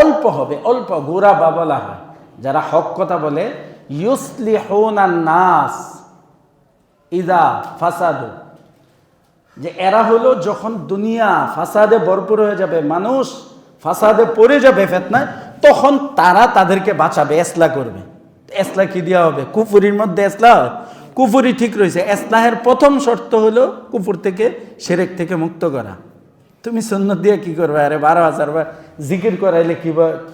অল্প হবে, অল্প গোরা বাবলা হয় যারা হক কথা বলে। ইউসলিহুনান নাস ইযা ফাসাদু, যে এরা হলো যখন দুনিয়া ফাসাদে ভরপুর হয়ে যাবে, মানুষ ফাসাদে পড়ে যাবে ফিতনায়, তখন তারা তাদেরকে বাঁচাবে, ইসলাহ করবে। ইসলাহ কি দেওয়া হবে? কুফরির মধ্যে ইসলাহ, কুফরি ঠিক রয়েছে। ইসলাহের প্রথম শর্ত হলো কুফর থেকে, শিরক থেকে মুক্ত করা। তুমি সুন্নত দিয়ে কি করবে? আরে 12,000 বার জিকির করাইলে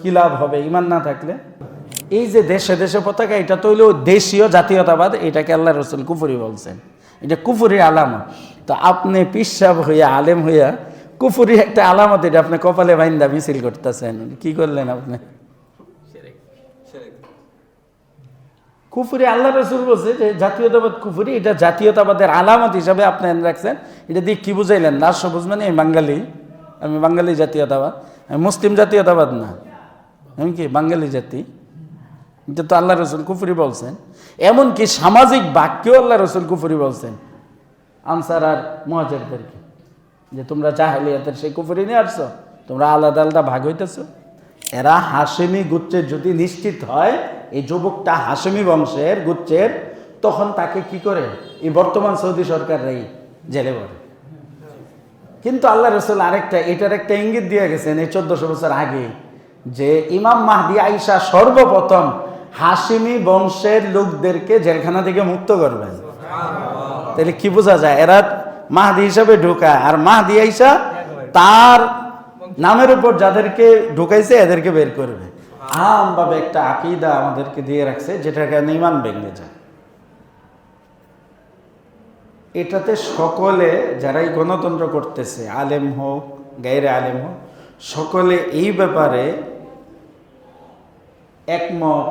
কি লাভ হবে ইমান না থাকলে? এই যে দেশে দেশে পতাকা, এটা তো হইলো দেশীয় জাতীয়তাবাদ, এটাকে আল্লাহ রসুল কুফরি বলছেন, এটা কুফরি আলামত। তো আপনি পিসাব হইয়া আলেম হইয়া কুফরি একটা আলামত, এটা আপনি কপালে বাইন্দা মিছিল করতেছেন, কি করলেন আপনি? কুফরি আল্লাহ রসুল বলছে যে জাতীয়তাবাদ কুফরি, এটা জাতীয়তাবাদের আলামত হিসাবে আপনি রাখছেন। এটা দিয়ে কি বুঝাইলেন? রাষ্ট্র বুঝবেন আমি বাঙালি, আমি বাঙালি জাতীয়তাবাদ, আমি মুসলিম জাতীয়তাবাদ না, আমি কি বাঙালি জাতি। এটা তো আল্লাহ রসুল কুফরি বলছেন। এমনকি সামাজিক বাক্যেও আল্লাহ রসুল কুফরি বলছেন আনসার আর মুহাজিরদেরকে, যে তোমরা জাহেলিয়াতের সেই কুফরি নিয়ে আসছো, তোমরা আলাদা আলাদা ভাগ হইতেছ। এরা হাশেমি গোত্রের যদি নিশ্চিত হয় এই যুবকটা হাশেমি বংশের গোত্রের, তখন তাকে কি করে এই বর্তমান সৌদি সরকাররাই জেলে ভরে। কিন্তু আল্লাহ রসুল এটার একটা ইঙ্গিত দিয়ে গেছেন এই 1400 বছর আগে, যে ইমাম মাহদি আইসা সর্বপ্রথম হাশেমি বংশের লোকদেরকে জেলখানা থেকে মুক্ত করবেন। তাহলে কি বোঝা যায়? এরা মাহদি হিসাবে ঢোকা, আর মাহদি আইসা তার নামের উপর যাদেরকে ঢুকাইছে এদেরকে বের করবে। আমভাবে একটা আকীদা আমাদেরকে দিয়ে রাখছে, যেটার কারণে ঈমান ভেঙে যায়। এটাতে সকলে যারাই গণতন্ত্র করতেছে, আলেম হোক গায়রে আলেম হোক, সকলে এই ব্যাপারে একমত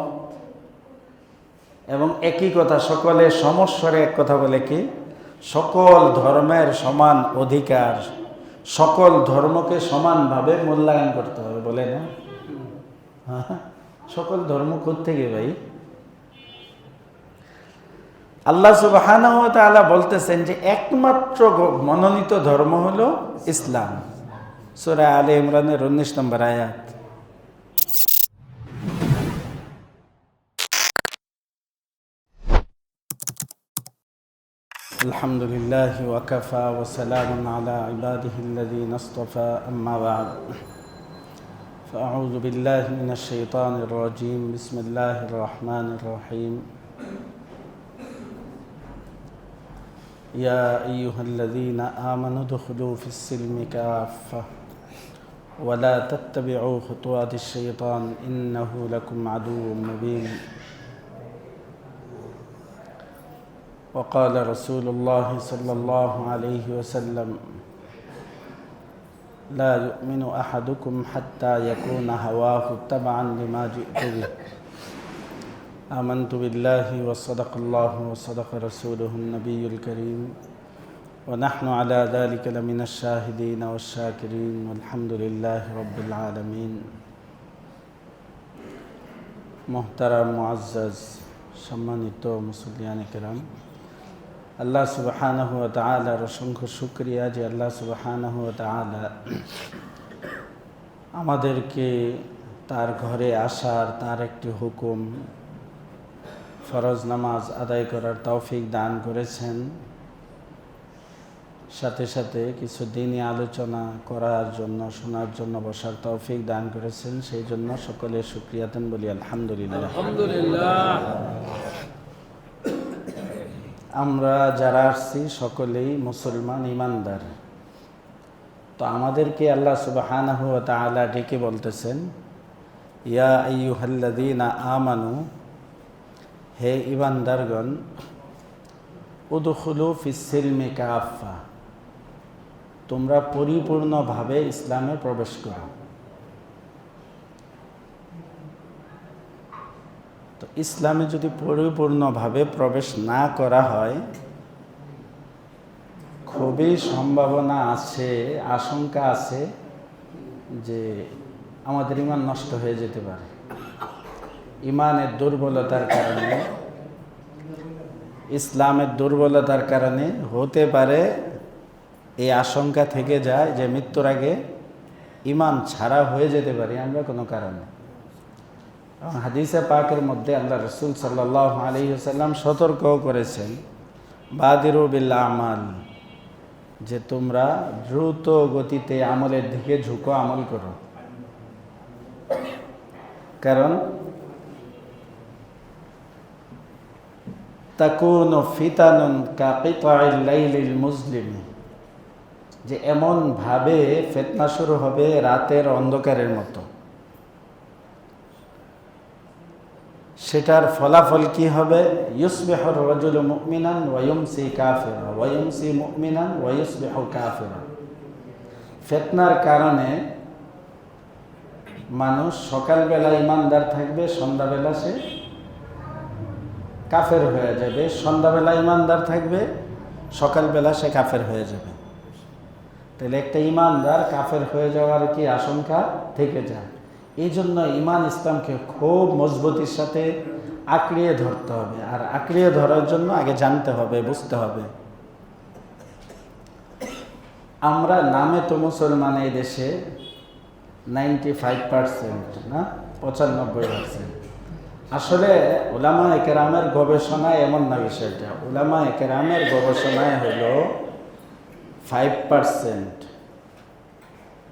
এবং একই কথা, সকলে সমস্বরে এক কথা বলে কি, সকল ধর্মের সমান অধিকার, সকল ধর্মকে সমানভাবে মূল্যায়ন করতে হবে, বলে না? সকল ধর্ম কোত্থেকে ভাই? আল্লাহ সুবহানাহু ওয়া তাআলা বলতেছেন যে একমাত্র মনোনীত ধর্ম হলো ইসলাম। সূরা আলে ইমরানের 19 নম্বর আয়াত। আলহামদুলিল্লাহ ওয়া কাফা ওয়া সালামুন আলা ইবাদিহিল্লাযীনা ইসতাফা, আম্মা বা'দ। فأعوذ بالله من الشيطان الرجيم. بسم الله الرحمن الرحيم. يا أيها الذين آمنوا ادخلوا في السلم كافة ولا تتبعوا خطوات الشيطان إنه لكم عدو مبين. وقال رسول الله صلى الله عليه وسلم لا يؤمن أحدكم حتى يكون هواه تبعا لما جئت به. آمنت بالله وصدق الله وصدق رسوله النبي الكريم ونحن على ذلك لمن الشاهدين والشاكرين والحمد لله رب العالمين. محترم মুআজ্জাজ সম্মানিত মুসল্লিয়ানে কেরাম, আল্লাহ সুবহানাহু ওয়া তাআলার অসংখ্য শুকরিয়া যে আল্লাহ সুবহানাহু ওয়া তাআলা আমাদেরকে তার ঘরে আসার, তার একটি হুকুম ফরজ নামাজ আদায় করার তৌফিক দান করেছেন, সাথে সাথে কিছু দিনই আলোচনা করার জন্য, শোনার জন্য বসার তৌফিক দান করেছেন। সেই জন্য সকলে শুকরিয়া দেন, বলি আলহামদুলিল্লাহ। আমরা যারা আসছি সকলেই মুসলমান, ইমানদার। তো আমাদেরকে আল্লাহ সুবহানাহু ওয়া তাআলা ডেকে বলতেছেন, ইয়া আইয়ুহাল্লাযীনা আমানু, হে ইমানদারগণ, উদখুলু ফিস সিলমি কাফা, তোমরা পরিপূর্ণভাবে ইসলামে প্রবেশ করো। তো ইসলামে যদি পরিপূর্ণভাবে প্রবেশ না করা হয়, খুবই সম্ভাবনা আছে, আশঙ্কা আছে যে আমাদের ঈমান নষ্ট হয়ে যেতে পারে। ঈমানের দুর্বলতার কারণে, ইসলামের দুর্বলতার কারণে হতে পারে এই আশঙ্কা থেকে যায় যে মৃত্যুর আগে ইমান ছাড়া হয়ে যেতে পারি আমরা কোনো কারণে। হাদিসে পাকের মধ্যে আল্লাহ রসুল সাল্লাল্লাহু আলাইহি ওয়াসাল্লাম সতর্কও করেছেন, বাদিরু বিল আমাল, যে তোমরা দ্রুত গতিতে আমলের দিকে ঝুঁকো, আমল করো। কারণ তাকুনু ফিতানুন কাকিতাইল লাইলিল মুজলিম, যে এমন ভাবে ফিতনা শুরু হবে রাতের অন্ধকারের মতো। সেটার ফলাফল কি হবে? ইউসবিহুর রাজুলু মুমিনান ওয়া ইউমসি কাফিরা ওয়া ইউমসি মুমিনান ওয়া ইউসবিহু কাফিরা। ফিতনার কারণে মানুষ সকালবেলা ইমানদার থাকবে, সন্ধ্যাবেলা সে কাফের হয়ে যাবে, সন্ধ্যাবেলা ইমানদার থাকবে, সকালবেলা সে কাফের হয়ে যাবে। তাহলে একটা ইমানদার কাফের হয়ে যাওয়ার কি আশঙ্কা থেকে যায়। এই জন্য ইমান ইসলামকে খুব মজবুতির সাথে আঁকড়িয়ে ধরতে হবে। আর আঁকড়িয়ে ধরার জন্য আগে জানতে হবে, বুঝতে হবে। আমরা নামে তো মুসলমান এই দেশে 95%, না 95%। আসলে উলামায়ে কেরামের গবেষণায় এমন না বিষয়টা। উলামায়ে কেরামের গবেষণায় হলো 5%,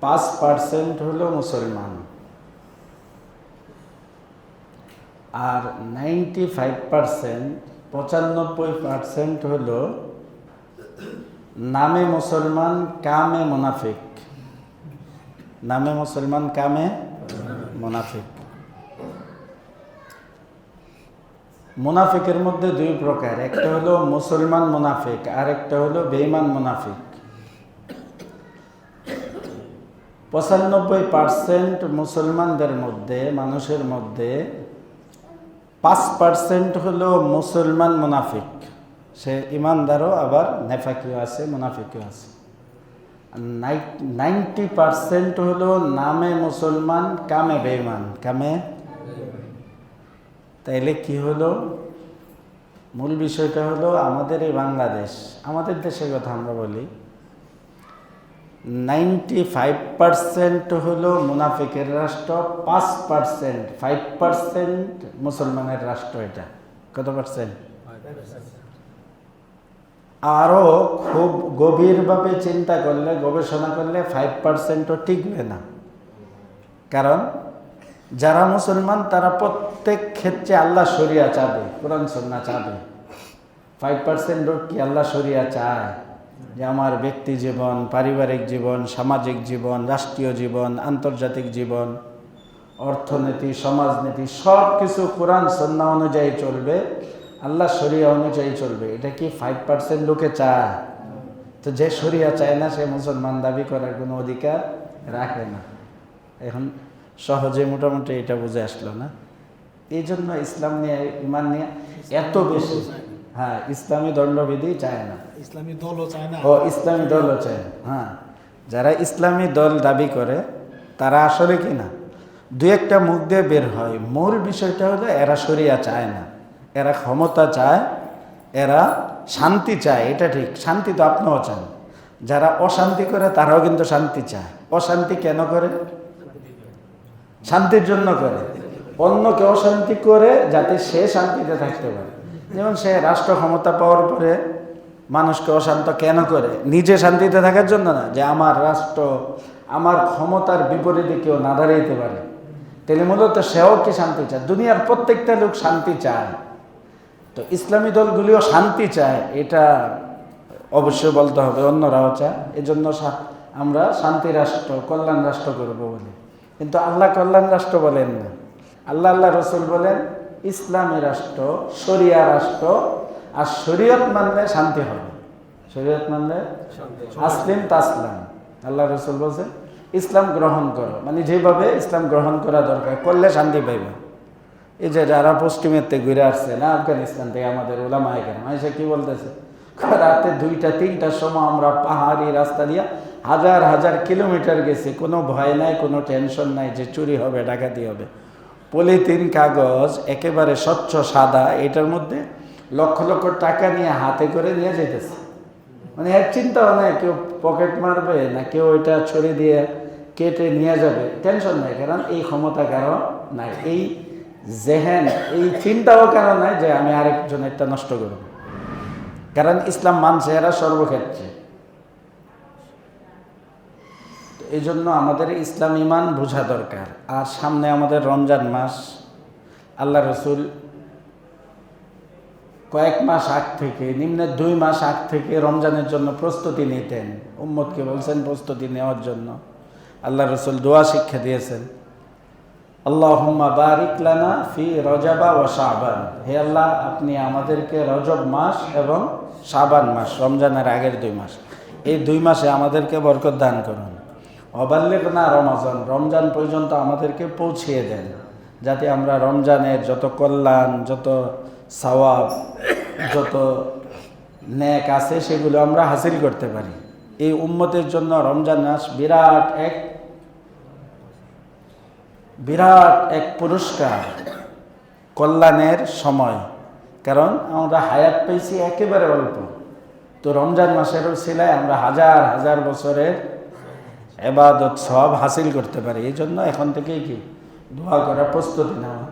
5% হলো মুসলমান, আর 95%, 95% হলো নামে মুসলমান কামে মুনাফিক। নামে মুসলমান কামে মুনাফিক। মুনাফিকের মধ্যে দুই প্রকার, একটা হলো মুসলমান মুনাফিক আর একটা হলো বেঈমান মুনাফিক। 95% মুসলমানদের মধ্যে, মানুষের মধ্যে 5% হলো মুসলমান মুনাফিক। সে ইমানদারও আবার নেফাকিও আছে, মুনাফিকও আছে। 90% হলো নামে মুসলমান কামে বেঈমান। কামে তাইলে কি হলো? মূল বিষয়টা হলো আমাদের এই বাংলাদেশ, আমাদের দেশের কথা আমরা বলি, 95% হলো মুনাফিকের রাষ্ট্র, 5%, 5% মুসলমানের রাষ্ট্র। এটা কত পার্সেন্ট? আরও খুব গভীরভাবে চিন্তা করলে, গবেষণা করলে 5%ও টিকবে না। কারণ যারা মুসলমান তারা প্রত্যেক ক্ষেত্রে আল্লাহ শরিয়া চাবে, কোরআন সুন্নাহ চাবে। 5% লোক কি আল্লাহ শরিয়া চায়? যে আমার ব্যক্তি জীবন, পারিবারিক জীবন, সামাজিক জীবন, রাষ্ট্রীয় জীবন, আন্তর্জাতিক জীবন, অর্থনীতি, সমাজনীতি সব কিছু কোরআন সুন্নাহ অনুযায়ী চলবে, আল্লাহ শরিয়া অনুযায়ী চলবে। এটা কি 5% লোকে চায়? তো যে শরিয়া চায় না সে মুসলমান দাবি করার কোনো অধিকার রাখে না। এখন সহজে মোটামুটি এটা বুঝে আসলো না? এই জন্য ইসলাম নিয়ে, ইমান নিয়ে এত বেশি, হ্যাঁ, ইসলামী দণ্ডবিধি চায় না, ইসলামী দলও চায় না। ও ইসলামী দলও চায় না। হ্যাঁ, যারা ইসলামী দল দাবি করে তারা আসলে কি না, দু একটা মুখ দিয়ে বের হয়। মূল বিষয়টা হলো এরা শরিয়া চায় না, এরা ক্ষমতা চায়, এরা শান্তি চায়। এটা ঠিক, শান্তি তো আপনিও চান। যারা অশান্তি করে তারাও কিন্তু শান্তি চায়। অশান্তি কেন করে? শান্তির জন্য করে। অন্যকে অশান্তি করে যাতে সে শান্তিতে থাকতে পারে। যেমন সে রাষ্ট্র ক্ষমতা পাওয়ার পরে মানুষকে অশান্ত কেন করে? নিজে শান্তিতে থাকার জন্য না, যে আমার রাষ্ট্র, আমার ক্ষমতার বিপরীতে কেউ না দাঁড়াইতে পারে। তাহলে মূলত সেও কি শান্তি চায়? দুনিয়ার প্রত্যেকটা লোক শান্তি চায়। তো ইসলামী দলগুলিও শান্তি চায়, এটা অবশ্যই বলতে হবে, অন্যরাও চায়। এজন্য আমরা শান্তি রাষ্ট্র, কল্যাণ রাষ্ট্র করবো বলি। কিন্তু আল্লাহ কল্যাণ রাষ্ট্র বলেন না। আল্লাহ রসুল বলেন ইসলামী রাষ্ট্র, শরিয়া রাষ্ট্র। আর শরীয়ত মানলে শান্তি হবে। শরীয়ত মানলে আসলিম তাসলাম। আল্লাহ রসুল বলছে ইসলাম গ্রহণ করো, মানে যেভাবে ইসলাম গ্রহণ করা দরকার, করলে শান্তি পাইবে। এই যে যারা পশ্চিমের থেকে ঘুরে আসছে না, আফগানিস্তান থেকে, আমাদের ওলামায়ে কেরাম এসে কি বলতেছে, রাতে 2টা 3টার সময় আমরা পাহাড়ি রাস্তা দিয়ে হাজার হাজার কিলোমিটার গেছি, কোনো ভয় নাই, কোনো টেনশন নাই যে চুরি হবে, ডাকাতি হবে। পলিথিন কাগজ একেবারে স্বচ্ছ সাদা, এটার মধ্যে লক্ষ লক্ষ টাকা নিয়ে হাতে করে নিয়ে যেতেছে। মানে এক চিন্তাও নেই কেউ পকেট মারবে না, কেউ এটা ছড়িয়ে দিয়ে কেটে নিয়ে যাবে, টেনশন নাই, কারণ এই ক্ষমতা কারো নাই, এই জেহেন, এই চিন্তাও কারো নাই যে আমি আরেকজনেরটা নষ্ট করব। কারণ ইসলাম মানছে এরা সর্বক্ষেত্রে। এই জন্য আমাদের ইসলাম ইমান বোঝা দরকার। আর সামনে আমাদের রমজান মাস, আল্লাহ রসুল কয়েক মাস আগ থেকে, নিম্নে 2 মাস আগ থেকে রমজানের জন্য প্রস্তুতি নিতেন, উম্মতকে বলছেন প্রস্তুতি নেওয়ার জন্য। আল্লাহ রসুল দোয়া শিক্ষা দিয়েছেন, আল্লাহুম্মা বারিক লানা ফি রজাবা ওয়া শাবান, হে আল্লাহ আপনি আমাদেরকে রজব মাস এবং শাবান মাস, রমজানের আগের 2 মাস, এই 2 মাসে আমাদেরকে বরকত দান করুন। অবাল্লিগনা রমাজান, রমজান পর্যন্ত আমাদেরকে পৌঁছিয়ে দেন, যাতে আমরা রমজানের যত কল্যাণ, যত সওয়াব, যত নেক আছে সেগুলো আমরা হাসিল করতে পারি। এই উম্মতের জন্য রমজান মাস বিরাট এক পুরস্কার, কল্যাণের সময়। কারণ আমরা হায়াত পেয়েছি একেবারে অল্প, তো রমজান মাসের উসিলায় আমরা হাজার হাজার বছরের ইবাদত সওয়াব হাসিল করতে পারি। এই জন্য এখন থেকেই কি দোয়া করার প্রস্তুতি নেওয়া।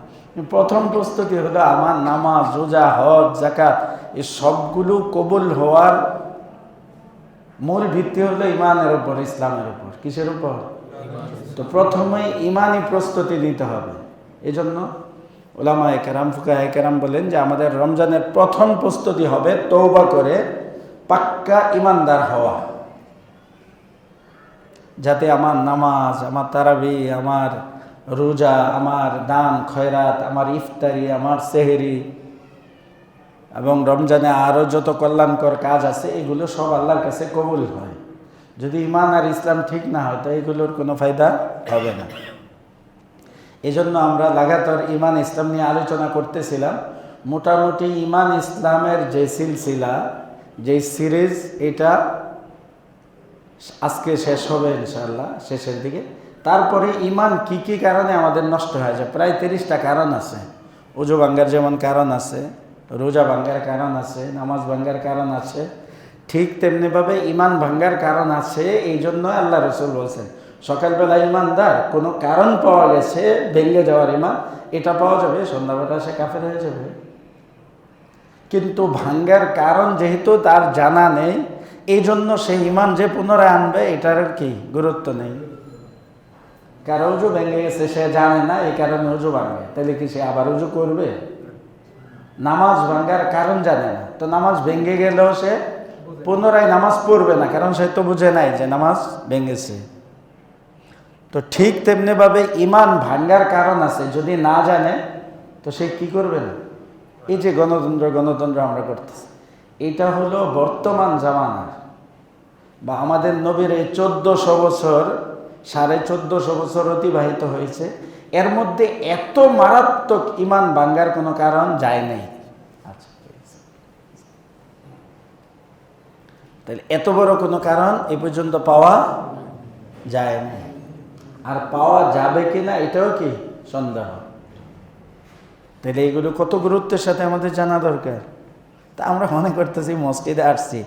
প্রথম প্রস্তুতি হলো আমার নামাজ, রোজা, হজ, যাকাত, এই সবগুলো কবুল হওয়ার মূল ভিত্তি হলো ইমানের উপর, ইসলামের উপর। কিসের উপর? তো প্রথমে ইমানি প্রস্তুতি নিতে হবে। এই জন্য উলামায়ে কেরাম, ফুকাহায়ে কেরাম বলেন যে আমাদের রমজানের প্রথম প্রস্তুতি হবে তওবা করে পাক্কা ইমানদার হওয়া, যাতে আমার নামাজ, আমার তারাবি, আমার রোজা, আমার দান খয়রাত, আমার ইফতারি, আমার সেহরি এবং রমজানে আরও যত কল্যাণকর কাজ আছে এগুলো সব আল্লাহর কাছে কবুল হয়। যদি ইমান আর ইসলাম ঠিক না হয় তো এগুলোর কোনো ফায়দা হবে না। এই জন্য আমরা লাগাতার ইমান ইসলাম নিয়ে আলোচনা করতেছিলাম। মোটামুটি ইমান ইসলামের যে সিলসিলা, যে সিরিজ, এটা আজকে শেষ হবে ইনশাআল্লাহ, শেষের দিকে। তারপরে ইমান কি কি কারণে আমাদের নষ্ট হয়ে যায়, প্রায় 30টা কারণ আছে। ওযু ভাঙ্গার যেমন কারণ আছে, রোজা ভাঙ্গার কারণ আছে, নামাজ ভাঙ্গার কারণ আছে, ঠিক তেমনিভাবে ইমান ভাঙ্গার কারণ আছে। এই জন্য আল্লাহ রসুল বলছেন সকালবেলা ইমানদার কোনো কারণ পাওয়া গেছে ভেঙে যাওয়ার ইমান, এটা পাওয়া যাবে, সন্ধ্যাবেলা সে কাফের হয়ে যাবে। কিন্তু ভাঙ্গার কারণ যেহেতু তার জানা নেই, এই জন্য সে ইমান যে পুনরায় আনবে এটার কি গুরুত্ব নেই। কারো উজু ভেঙে গেছে, সে জানে না, এই কারণে উজু ভাঙে, তাহলে কি সে আবার উজু করবে? নামাজ ভাঙ্গার কারণ জানে না, তো নামাজ ভেঙে গেলেও সে পুনরায় নামাজ পড়বে না, কারণ সে তো বুঝে নাই যে নামাজ ভেঙেছে। তো ঠিক তেমনিভাবে ইমান ভাঙ্গার কারণ আছে, যদি না জানে তো সে কি করবে না। এই যে গণতন্ত্র আমরা করতেছি, এটা হলো বর্তমান জামানার, বা আমাদের নবীর এই 1400 বছর, 1450 বছর অতিবাহিত হয়েছে, এর মধ্যে এত মারাত্মক ইমান ভাঙ্গার কোনো কারণ যায় নাই। আচ্ছা, তাহলে এত বড় কোনো কারণ এ পর্যন্ত পাওয়া যায় না, আর পাওয়া যাবে কিনা এটাও কি সন্দেহ। তাহলে এগুলো কত গুরুত্বের সাথে আমাদের জানা দরকার। তা আমরা মনে করতেছি মসজিদে আসছি,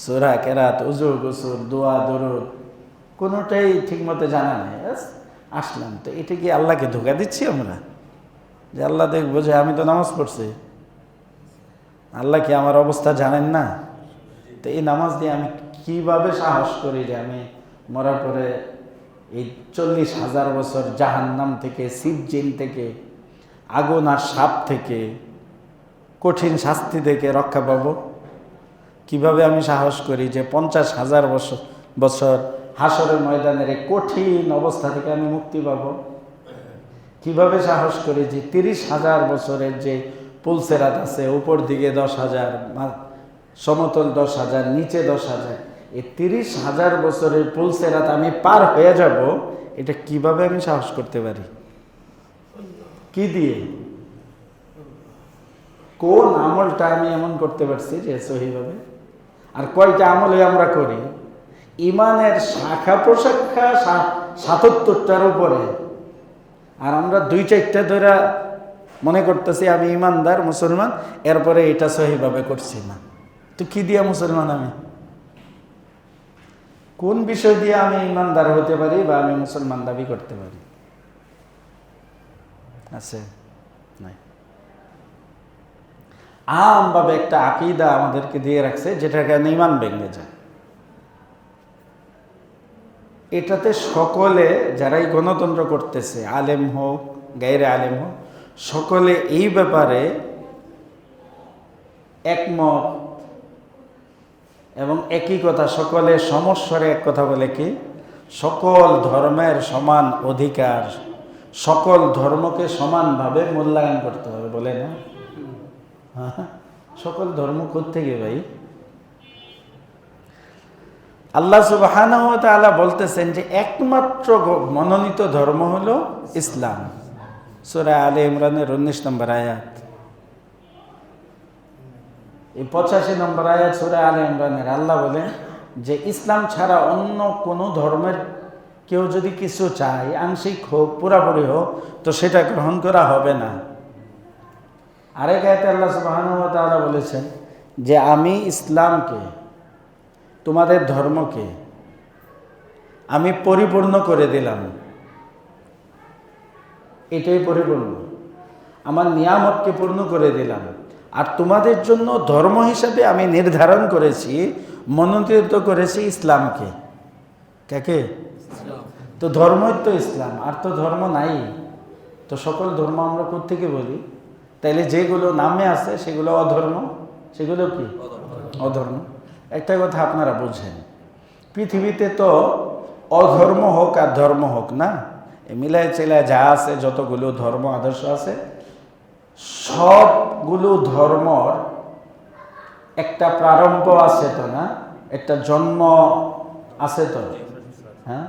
সূরা কেরাত, উজু, গোসল, দোয়া, দরুদ কোনোটাই ঠিকমতো জানা নেই, আসলাম। তো এটা কি আল্লাহকে ধোঁকা দিচ্ছি আমরা, যে আল্লাহ দেখবো যে আমি তো নামাজ পড়ছি, আল্লাহ কি আমার অবস্থা জানেন না? তো এই নামাজ দিয়ে আমি কিভাবে সাহস করি যে আমি মরার পরে এই 40,000 বছর জাহান্নাম থেকে, সিজ্জিন থেকে, আগুন আর সাপ থেকে, কঠিন শাস্তি থেকে রক্ষা পাবো? কিভাবে আমি সাহস করি যে 50,000 বছর হাসরের ময়দানের এই কঠিন অবস্থা থেকে আমি মুক্তি পাবো? কিভাবে সাহস করি যে 30,000 বছরের যে পুলসেরাত আছে, উপর দিকে 10,000, সমতল 10,000, নিচে 10,000, এই 30,000 বছরের পুলসেরাত আমি পার হয়ে যাব, এটা কিভাবে আমি সাহস করতে পারি? কি দিয়ে? কোন আমলটা আমি এমন করতে পারছি যে সহিভাবে? আর কয়টা আমলে আমরা করি? ইমানের শাখা প্রশাখা 77টার উপরে, আর আমরা 2-4টা ধরে মনে করতেছি আমি ইমানদার মুসলমান, এরপরে এটা সহিভাবে করছি না। তো কি দিয়া মুসলমান আমি? কোন বিষয় দিয়ে আমি ইমানদার হতে পারি বা আমি মুসলমান দাবি করতে পারি? আছে? নাই। আমভাবে একটা আকীদা আমাদেরকে দিয়ে রাখছে যেটার কারণে ইমান ভেঙে যায়। এটাতে সকলে যারাই গণতন্ত্র করতেছে, আলেম হোক গায়রে আলেম হোক, সকলে এই ব্যাপারে একমত এবং একই কথা, সকলে সমস্বরে এক কথা বলে কি, সকল ধর্মের সমান অধিকার, সকল ধর্মকে সমানভাবে মূল্যায়ন করতে হবে, বলে না? সকল ধর্ম কোত্থেকে ভাই? আল্লাহ সুবহানাহু ওয়া তাআলা বলতেছেন যে একমাত্র মনোনীত ধর্ম হলো ইসলাম। সূরা আলে ইমরানের 19 নম্বর আয়াত, এই 85 নম্বর আয়াত সূরা আলে ইমরানের। আল্লাহ বলেন যে ইসলাম ছাড়া অন্য কোনো ধর্মের কেউ যদি কিছু চায়, আংশিক হোক পুরাপুরি হোক, তো সেটা গ্রহণ করা হবে না। আরেক আয়াতে আল্লাহ সুবহানাহু ওয়া তাআলা বলেছেন যে আমি ইসলামকে, তোমাদের ধর্মকে আমি পরিপূর্ণ করে দিলাম। এটাই পরিপূর্ণ, আমার নিয়ামতকে পূর্ণ করে দিলাম। আর তোমাদের জন্য ধর্ম হিসাবে আমি নির্ধারণ করেছি, মনোনীত করেছি ইসলামকে। কাকে? তো ধর্মই তো ইসলাম, আর তো ধর্ম নাই। তো সকল ধর্ম আমরা কোত্থেকে বলি? তাইলে যেগুলো নামে আছে সেগুলো অধর্ম, সেগুলো কি অধর্ম। একটা কথা আপনারা বুঝেন, পৃথিবীতে তো অধর্ম হোক আর ধর্ম হোক না, মিলায় চেলায় যা আছে, যতগুলো ধর্ম আদর্শ আছে, সবগুলো ধর্মর একটা প্রারম্ভ আছে তো না, একটা জন্ম আছে তো। হ্যাঁ,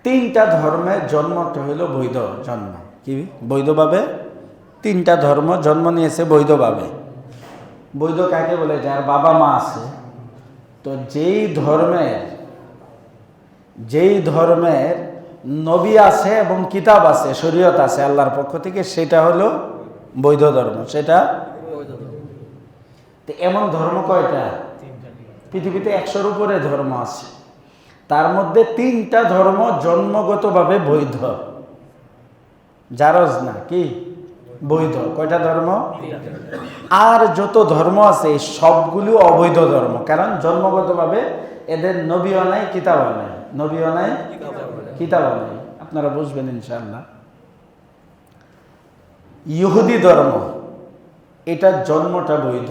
3টা ধর্মের জন্মটা হইল বৈধ জন্ম। কি বৈধভাবে? 3টা ধর্ম জন্ম নিয়েছে বৈধভাবে। বৈধ কাকে বলে? যার বাবা মা আছে। তো যেই ধর্মের নবী আছে এবং কিতাব আছে, শরীয়ত আছে আল্লাহর পক্ষ থেকে, সেটা হলো বৈধ ধর্ম। সেটা এমন ধর্ম কয়টা? পৃথিবীতে 100-র উপরে ধর্ম আছে, তার মধ্যে 3টা ধর্ম জন্মগতভাবে বৈধ, জারজ না, কি বৈধ। কয়টা ধর্ম? আর যত ধর্ম আছে সবগুলো অবৈধ ধর্ম, কারণ জন্মগতভাবে এদের নবীও নাই, কিতাবও নাই। নবীও নাই, কিতাবও নাই। আপনারা বুঝবেন ইনশাআল্লাহ। ইহুদি ধর্ম, এটা জন্মটা বৈধ,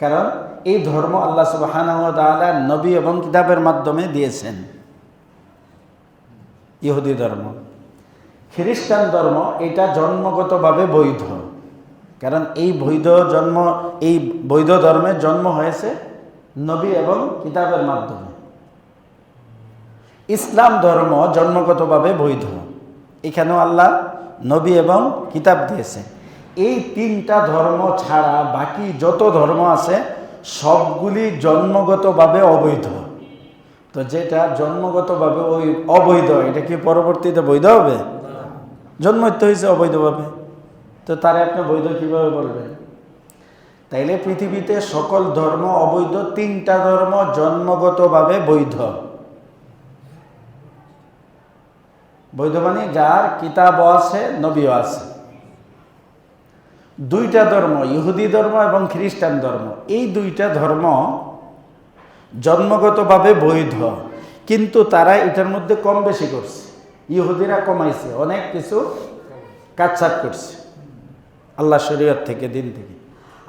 কারণ এই ধর্ম আল্লাহ সুবহানাহু ওয়া তাআলা নবী এবং কিতাবের মাধ্যমে দিয়েছেন। ইহুদি ধর্ম। খ্রিস্টান ধর্ম, এটা জন্মগতভাবে বৈধ, কারণ এই বৈধ ধর্মের জন্ম হয়েছে নবী এবং কিতাবের মাধ্যমে। ইসলাম ধর্ম জন্মগতভাবে বৈধ, এখানেও আল্লাহ নবী এবং কিতাব দিয়েছে। এই 3টা ধর্ম ছাড়া বাকি যত ধর্ম আছে সবগুলি জন্মগতভাবে অবৈধ। তো যেটা জন্মগতভাবে ওই অবৈধ, এটা কি পরবর্তীতে বৈধ হবে? জন্মই হয়েছে অবৈধভাবে, তো তারে আপনি বৈধ কিভাবে বলবেন? তাইলে পৃথিবীতে সকল ধর্ম অবৈধ, 3টা ধর্ম জন্মগতভাবে বৈধ। বৈধ মানে যার কিতাবও আছে, নবীও আছে। 2টা ধর্ম, ইহুদি ধর্ম এবং খ্রিস্টান ধর্ম, এই 2টা ধর্ম জন্মগতভাবে বৈধ, কিন্তু তারা এটার মধ্যে কম বেশি করছে। ইহুদিরা কমাইছে, অনেক কিছু কাটছাট করছে আল্লাহ শরীয়ত থেকে, দিন থেকে।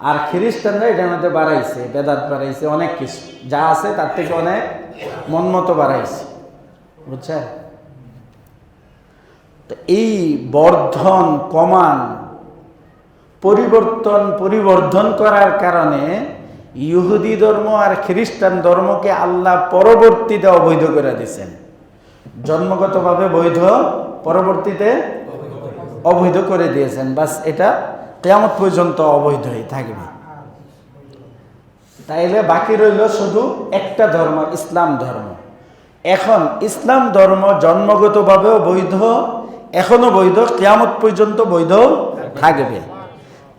আর খ্রিস্টানরা এটার মধ্যে বাড়াইছে, বেদাত বাড়াইছে, অনেক কিছু যা আছে তার থেকে অনেক মনমতো বাড়াইছে, বুঝছেন? তো এই বর্ধন কমান পরিবর্ধন করার কারণে ইহুদি ধর্ম আর খ্রিস্টান ধর্মকে আল্লাহ পরবর্তীতে অবৈধ করে দিয়েছেন। জন্মগতভাবে বৈধ, পরবর্তীতে অবৈধ করে দিয়েছেন। বাস, এটা কিয়ামত পর্যন্ত অবৈধ হয়ে থাকবে। তাইলে বাকি রইল শুধু একটা ধর্ম, ইসলাম ধর্ম। এখন ইসলাম ধর্ম জন্মগতভাবেও বৈধ, এখনো বৈধ, কিয়ামত পর্যন্ত বৈধ থাকবে।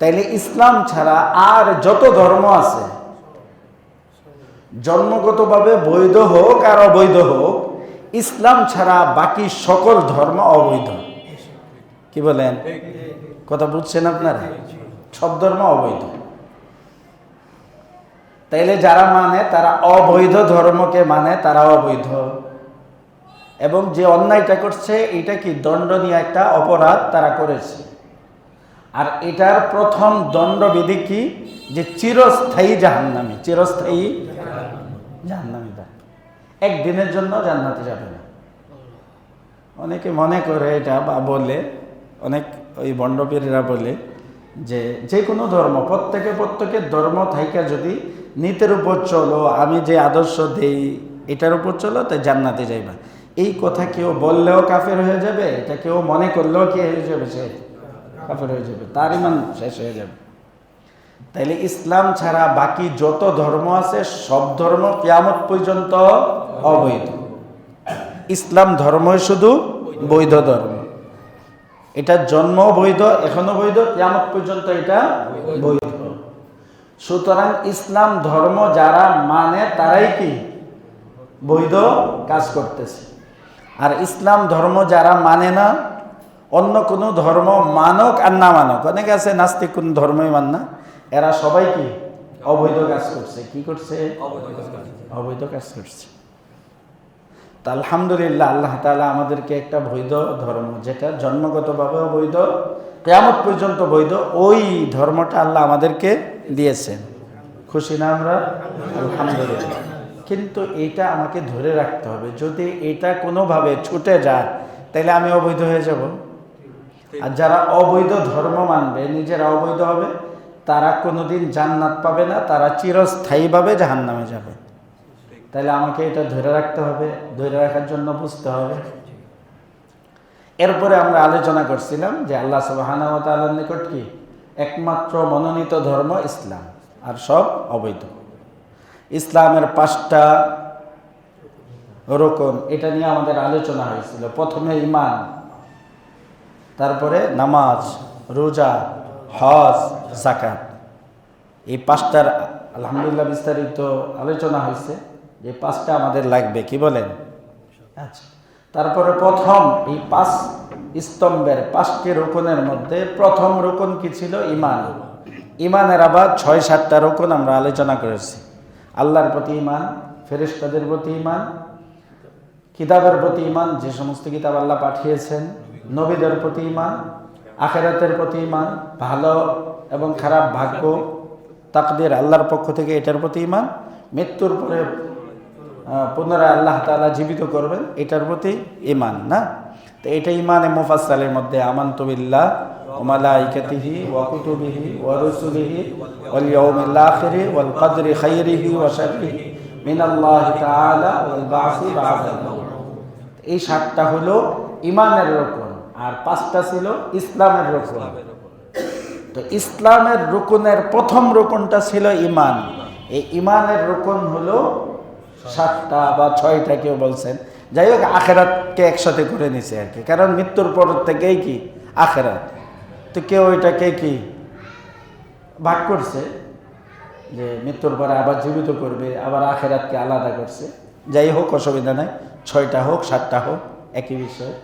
তাইলে ইসলাম ছাড়া আর যত ধর্ম আছে জন্মগতভাবে বৈধ হোক আর অবৈধ হোক, ইসলাম ছাড়া বাকি সকল ধর্ম অবৈধ। কি বলেন? কথা বুঝছেন আপনারা? সব ধর্ম অবৈধ। তাইলে যারা মানে তারা অবৈধ ধর্মকে মানে, তারা অবৈধ। এবং যে অন্যায়টা করছে এটা কি দণ্ডনীয় একটা অপরাধ তারা করেছে। আর এটার প্রথম দণ্ডবিধি কি? যে চিরস্থায়ী জাহান্নামী, চিরস্থায়ী জাহান্নামী থাকবে, একদিনের জন্য জান্নাতে যাবে না। অনেকে মনে করে এটা বা বলে, অনেক ওই বন্ডপীরেরা বলে যে কোনো ধর্ম, প্রত্যেকের ধর্ম থাইকা যদি নীতির উপর চলো, আমি যে আদর্শ দেই এটার উপর চলো, তাই জান্নাতে যাইবা। এই কথা কেউ বললেও কাফের হয়ে যাবে, এটা কেউ মনে করলেও কি হয়ে যাবে? সে কাফের হয়ে যাবে, তার ঈমান শেষ হয়ে যাবে। তাইলে ইসলাম ছাড়া বাকি যত ধর্ম আছে সব ধর্ম কিয়ামত পর্যন্ত অবৈধ। ইসলাম ধর্মই শুধু বৈধ ধর্ম। এটা জন্ম বৈধ, এখনো বৈধ, কিয়ামত পর্যন্ত এটা বৈধ। সুতরাং ইসলাম ধর্ম যারা মানে তারাই কি বৈধ কাজ করতেছে। আর ইসলাম ধর্ম যারা মানে না, অন্য কোনো ধর্ম মানক আর না মানক, অনেকে আছে নাস্তিক, কোন ধর্মই মান না, এরা সবাই কি অবৈধ কাজ করছে। কি করছে? অবৈধ কাজ করছে। তা আলহামদুলিল্লাহ, আল্লাহ তাআলা আমাদেরকে একটা বৈধ ধর্ম, যেটা জন্মগতভাবেও বৈধ, কিয়ামত পর্যন্ত বৈধ, ওই ধর্মটা আল্লাহ আমাদেরকে দিয়েছেন। খুশি না আমরা? আলহামদুলিল্লাহ। কিন্তু এটা আমাকে ধরে রাখতে হবে। যদি এটা কোনোভাবে ছুটে যায় তাহলে আমি অবৈধ হয়ে যাব। আর যারা অবৈধ ধর্ম মানবে, নিজেরা অবৈধ হবে, তারা কোনোদিন জান্নাত পাবে না, তারা চিরস্থায়ীভাবে জাহান্নামে যাবে। তাহলে আমাকে এটা ধরে রাখতে হবে। ধরে রাখার জন্য বুঝতে হবে। এরপরে আমরা আলোচনা করছিলাম যে আল্লাহ সুবহানাহু ওয়া তাআলার নিকট কি একমাত্র মনোনীত ধর্ম ইসলাম, আর সব অবৈধ। ইসলামের 5টা রকম, এটা নিয়ে আমাদের আলোচনা হয়েছিল। প্রথমে ঈমান, তারপরে নামাজ, রোজা, হজ, যাকাত। এই 5টার আলহামদুলিল্লাহ বিস্তারিত আলোচনা হয়েছে যে 5টা আমাদের লাগবে। কি বলেন? আচ্ছা, তারপরে প্রথম এই 5 স্তম্ভের 5টি রকমের মধ্যে প্রথম রকম কি ছিল? ঈমান। ঈমানের আবার 6-7টা রকম আমরা আলোচনা করেছি। আল্লাহর প্রতি ঈমান, ফেরেশতাদের প্রতি ঈমান, কিতাবের প্রতি ঈমান, যে সমস্ত কিতাব আল্লাহ পাঠিয়েছেন, নবীদের প্রতি ঈমান, আখিরাতের প্রতি ঈমান, ভালো এবং খারাপ ভাগ্য, তাকদীর আল্লাহর পক্ষ থেকে, এটার প্রতি ঈমান, মৃত্যুর পরে পুনরায় আল্লাহ তাআলা জীবিত করবেন, এটার প্রতি ঈমান। না? তো এটা ঈমানে মুফাসসালের মধ্যে আমানতু বিল্লাহ ওয়া মালাইকাতিহি ওয়া কুতুবিহি ওয়া রুসুলিহি ওয়াল ইয়াউমিল আখিরি ওয়াল কদরি খাইরিহি ওয়া শাররিহি মিনাল্লাহি তাআলা ওয়াল বা'সি বা'দাল মাউত। এই 7টা হলো ঈমানের রকম, আর 5টা ছিল ইসলামের রকম। তো ইসলামের রকনের প্রথম রকনটা ছিল ঈমান। এই ঈমানের রকন হলো 7টা বা 6টা, কেউ বলছেন। যাই হোক, আখিরাতকে একসাথে করে নিছে আর কি, কারণ মৃত্যুর পর থেকেই কি আখিরাত। তো কেউ এটাকে কি ভাগ করছে যে মৃত্যুর পরে আবার জীবিত করবে, আবার আখিরাতকে আলাদা করছে। যাই হোক, অসুবিধা নাই, 6টা হোক 7টা হোক, একই বিষয়।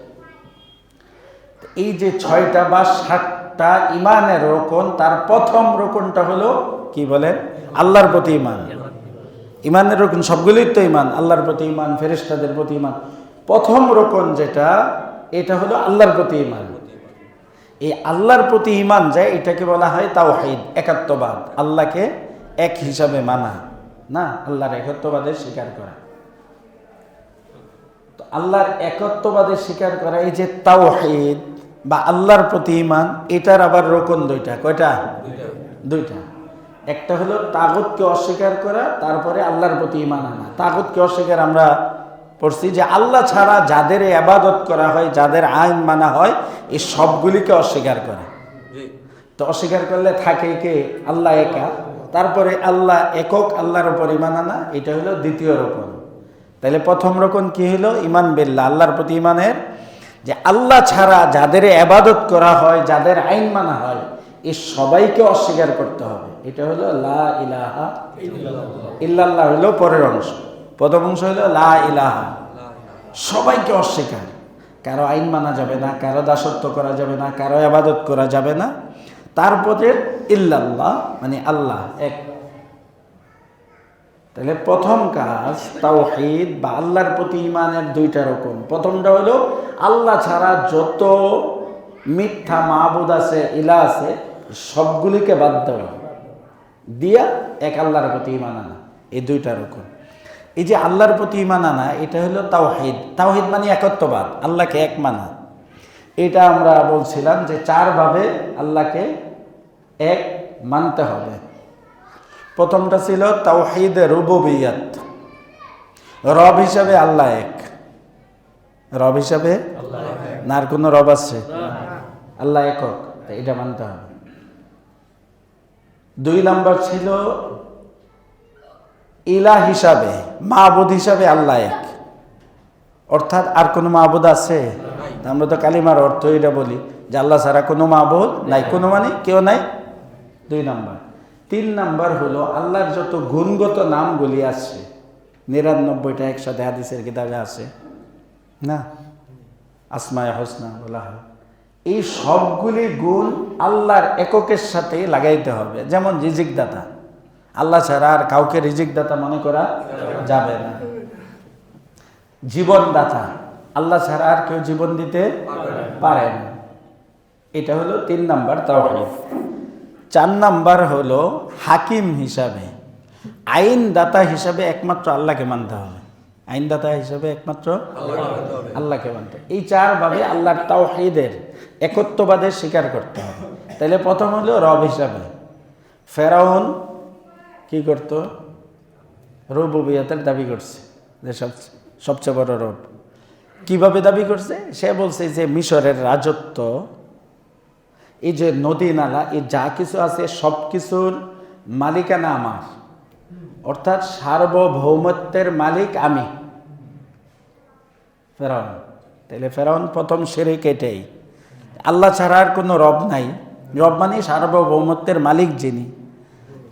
এই যে 6টা বা 7টা ঈমানের রকন, তার প্রথম রকনটা হলো কি বলেন? আল্লাহর প্রতি ঈমান। ঈমানের রকন সবগুলোই তো ঈমান, আল্লাহর প্রতি ঈমান, ফেরেশতাদের প্রতি ঈমান। প্রথম রকন যেটা, এটা হলো আল্লাহর প্রতি ঈমান। এই আল্লাহর প্রতি ঈমান যায়, এটাকে বলা হয় তাওহীদ, একাত্মবাদ, আল্লাহকে এক হিসাবে মানা, না আল্লাহর একত্ববাদের স্বীকার করা। তো আল্লাহর একত্ববাদের স্বীকার করা, এই যে তাওহীদ বা আল্লাহর প্রতি ঈমান, এটার আবার রকন 2টা। কয়টা? 2টা। একটা হলো তাগুতকে অস্বীকার করা, তারপরে আল্লাহর প্রতি ঈমান আনা। তাগুতকে অস্বীকার আমরা পড়ছি যে আল্লাহ ছাড়া যাদের ইবাদত করা হয়, যাদের আইন মানা হয়, এই সবগুলিকে অস্বীকার করা। তো অস্বীকার করলে থাকে কে? আল্লাহ একা। তারপরে আল্লাহ একক, আল্লাহর উপর ঈমান আনা, এটা হলো দ্বিতীয় রকম। তাহলে প্রথম রকম কি হলো? ঈমান বিল্লাহ, আল্লাহর প্রতি ঈমানের, যে আল্লাহ ছাড়া যাদের ইবাদত করা হয়, যাদের আইন মানা হয়, এই সবাইকে অস্বীকার করতে হবে। এটা হলো লা ইলাহা ইল্লাল্লাহ, হলো পরের অংশ। প্রথম অংশ হলো লা ইলাহা, সবাইকে অস্বীকার। কারো আইন মানা যাবে না, কারো দাসত্ব করা যাবে না, কারো ইবাদত করা যাবে না। তারপরে ইল্লাল্লাহ মানে আল্লাহ এক। তাহলে প্রথম কাজ তাওহীদ বা আল্লাহর প্রতি ঈমানের দুইটা রকম। প্রথমটা হলো আল্লাহ ছাড়া যত মিথ্যা মাবুদ আছে, ইলাহ আছে, সবগুলিকে বাদ দেওয়া, দিয়া এক আল্লাহর প্রতি ঈমান আনা। এই দুইটা রকম। এই যে আল্লাহর প্রতি ঈমান আনা, এটা হলো তাওহীদ। তাওহীদ মানে একত্ববাদ, আল্লাহকে এক মানা। এটা আমরা বলছিলাম যে চারভাবে আল্লাহকে এক মানতে হবে। প্রথমটা ছিল তাওহীদে রুবুবিয়্যাত, রব হিসাবে আল্লাহ এক। রব হিসাবে না আর কোনো রব আছে? আল্লাহ একক, এটা মানতে হবে। 2 নম্বর ছিল ইলাহ হিসাবে, মাবুদ হিসাবে আল্লাহ এক, অর্থাৎ আর কোনো মাবুদ আছে? আমরা তো কালিমার অর্থ এটা বলি যে আল্লাহ ছাড়া কোনো মাবুদ নাই, কোনো মানে কেউ নাই। 2 নম্বর। 3 নম্বর হলো আল্লাহর যত গুণগত নামগুলি আছে, 99টা একসাথে হাদিসের কিতাবে আছে না, আসমায়ে হোসনা বলা হয়। এই সবগুলি গুণ আল্লাহর এককের সাথে লাগাইতে হবে। যেমন রিজিক দাতা, আল্লাহ ছাড়া আর কাউকে রিজিক দাতা মনে করা যাবে না। জীবন দাতা, আল্লাহ ছাড়া আর কেউ জীবন দিতে পারে না। এটা হলো 3 নম্বর তাওহীদ। 4 নম্বর হলো হাকিম হিসাবে, আইনদাতা হিসাবে একমাত্র আল্লাহকে মানতে হবে। আইনদাতা হিসাবে একমাত্র আল্লাহকে মানতে। এই 4 ভাবে আল্লাহর তাওহীদের একত্ববাদের স্বীকার করতে হবে। তাহলে প্রথম হলো রব হিসাবে। ফেরাউন কি করত? রুবুবিয়্যাতের দাবি করছে যে সবচেয়ে বড় রব। কিভাবে দাবি করছে? সে বলছে যে মিশরের রাজত্ব, এই যে নদী নালা, এই যা কিছু আছে সব কিছুর মালিকানা আমার, অর্থাৎ সার্বভৌমত্বের মালিক আমি, ফেরাউন। তাহলে ফেরাউন প্রথম শিরক এটাই, আল্লাহ ছাড়া আর কোনো রব নাই। রব মানে সার্বভৌমত্বের মালিক যিনি।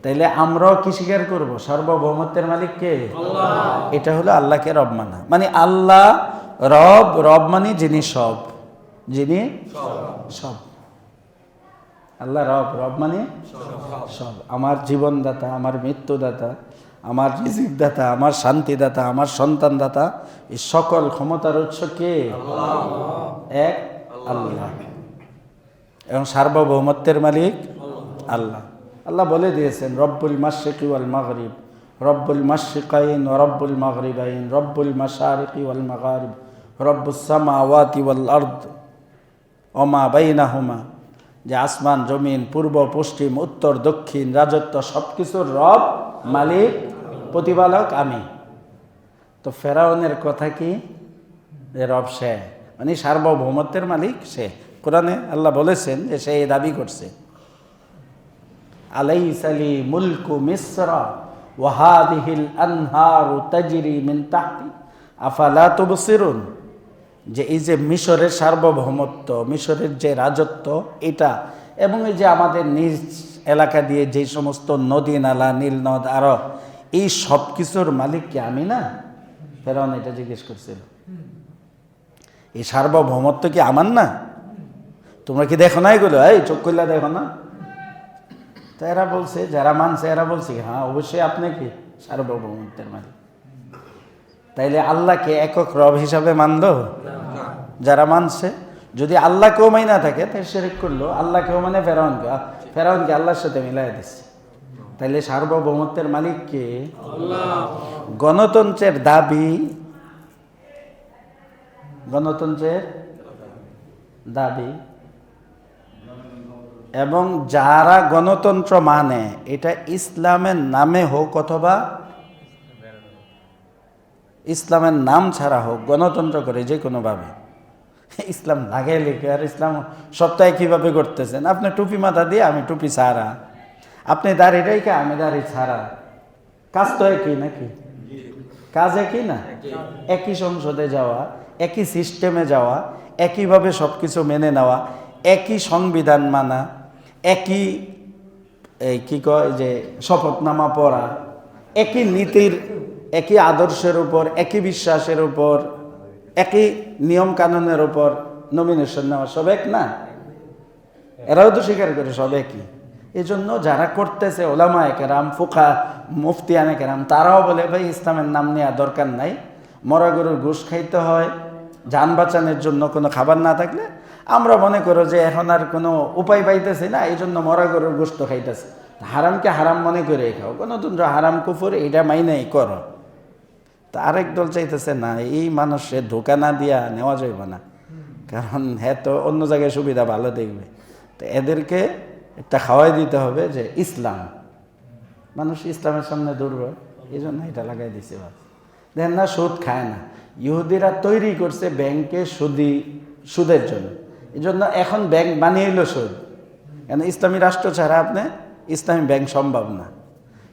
তাইলে আমরাও কি স্বীকার করব? সার্বভৌমত্বের মালিক কে? আল্লাহ। এটা হলো আল্লাহকে রব মানা। মানে আল্লাহ রব, রব মানে যিনি সব, যিনি সব। আল্লাহ রব, রব মানে সব। আমার জীবনদাতা, আমার মৃত্যুদাতা, আমার রিজিকদাতা, আমার শান্তিদাতা, আমার সন্তানদাতা, এই সকল ক্ষমতার উৎস কে? এক আল্লাহ। এবং সার্বভৌমত্বের মালিক আল্লাহ। আল্লাহ বলে দিয়েছেন রব্বুল মাশরিকি ওয়াল মাগরিব, রব্বুল মাশরিকাইন ওয়া রব্বুল মাগরিবাইন, রব্বুল মাশারিকি ওয়াল মাগারিব, রব্বুস সামাওয়াতি ওয়াল আরদ ওয়া মা বাইনাহুমা। যে আসমান জমিন, পূর্ব পশ্চিম উত্তর দক্ষিণ, রাজত্ব, সব কিছুর রব, মালিক, প্রতিপালক আমি। তো ফেরাউনের কথা কি? যে রব সে, মানে সার্বভৌমত্বের মালিক সে। কোরআনে আল্লাহ বলেছেন যে সে এই দাবি করছে, আলাইসা লি মুলকু মিসর ওয়া হাযিহিল আনহারু তাজরি মিন তাহতি আফালা তুবসিরুন। যে এই যে মিশরের সার্বভৌমত্ব, মিশরের যে রাজত্ব এটা, এবং এই যে আমাদের নিজ এলাকা দিয়ে যে সমস্ত নদী নালা, নীল নদ, আরো এই সব কিছুর মালিক কি আমি না? ফেরাউন এটা জিজ্ঞেস করছিল। এই সার্বভৌমত্ব কি আমার না? তোমরা কি দেখো না এগুলো? এই চোখ খুললা দেখো না? তো এরা বলছে, যারা মানছে এরা বলছে হ্যাঁ অবশ্যই আপনি কি সার্বভৌমত্বের মালিক। তাইলে আল্লাহকে একক রব হিসাবে মানলো যারা মানছে। যদি আল্লাহকেও মাইনা থাকে তাই শিরক করলো। আল্লাহকেও মানে ফেরাউনকে, ফেরাউনকে আল্লাহর সাথে মিলাই দিচ্ছে। তাইলে সার্বভৌমত্বের মালিক কে? আল্লাহ। গণতন্ত্রের দাবি, গণতন্ত্রের দাবি, এবং যারা গণতন্ত্র মানে এটা ইসলামের নামে হোক অথবা ইসলামের নাম ছাড়া হোক, গণতন্ত্র করে যে কোনোভাবে, ইসলাম লাগাই লিখে আর ইসলাম সপ্তাহে কীভাবে করতেছেন? আপনি টুপি মাথা দিয়ে, আমি টুপি ছাড়া, আপনি দাড়ি রেখে, আমি দাড়ি ছাড়া, কাজ তো একই নাকি? কাজ একই না? একই সংসদে যাওয়া, একই সিস্টেমে যাওয়া, একইভাবে সব কিছু মেনে নেওয়া, একই সংবিধান মানা, একই এই কি কয় যে শপথনামা পড়া, একই নীতির, একই আদর্শের উপর, একই বিশ্বাসের উপর, একই নিয়ম কানুনের উপর নমিনেশন নেওয়া, সব এক না? এরাও তো স্বীকার করে সব একই। এই জন্য যারা করতেছে ওলামায়ে কেরাম, ফুকা, মুফতিয়ানে কেরাম, তারাও বলে ভাই ইসলামের নাম নেওয়া দরকার নাই, মরা গরুর গোশ খাইতে হয়, যান বাঁচানোর জন্য কোনো খাবার না থাকলে আমরা মনে করো যে এখন আর কোনো উপায় পাইতেছি না, এই জন্য মরা গরুর গোশত খাইতেছে, হারামকে হারাম মনে করে খাও, কোনো তোমরা হারাম কুফর এটা মাইনেই করো। তা আরেক দল চাইতেছে না, এই মানুষের ধোকা না দিয়া নেওয়া যাইবে না, কারণ হ্যাঁ তো অন্য জায়গায় সুবিধা ভালো দেখবে, তো এদেরকে একটা খাওয়াই দিতে হবে যে ইসলাম, মানুষ ইসলামের সামনে দুর্বল, এই জন্য এটা লাগাই দিছে। দেখেন না, সুদ খায় না, ইহুদিরা তৈরি করছে ব্যাংকে সুদের জন্য, এই জন্য এখন ব্যাংক বানিয়ে এলো সুদ, কেন ইসলামী রাষ্ট্র ছাড়া আপনি ইসলামী ব্যাংক সম্ভব না,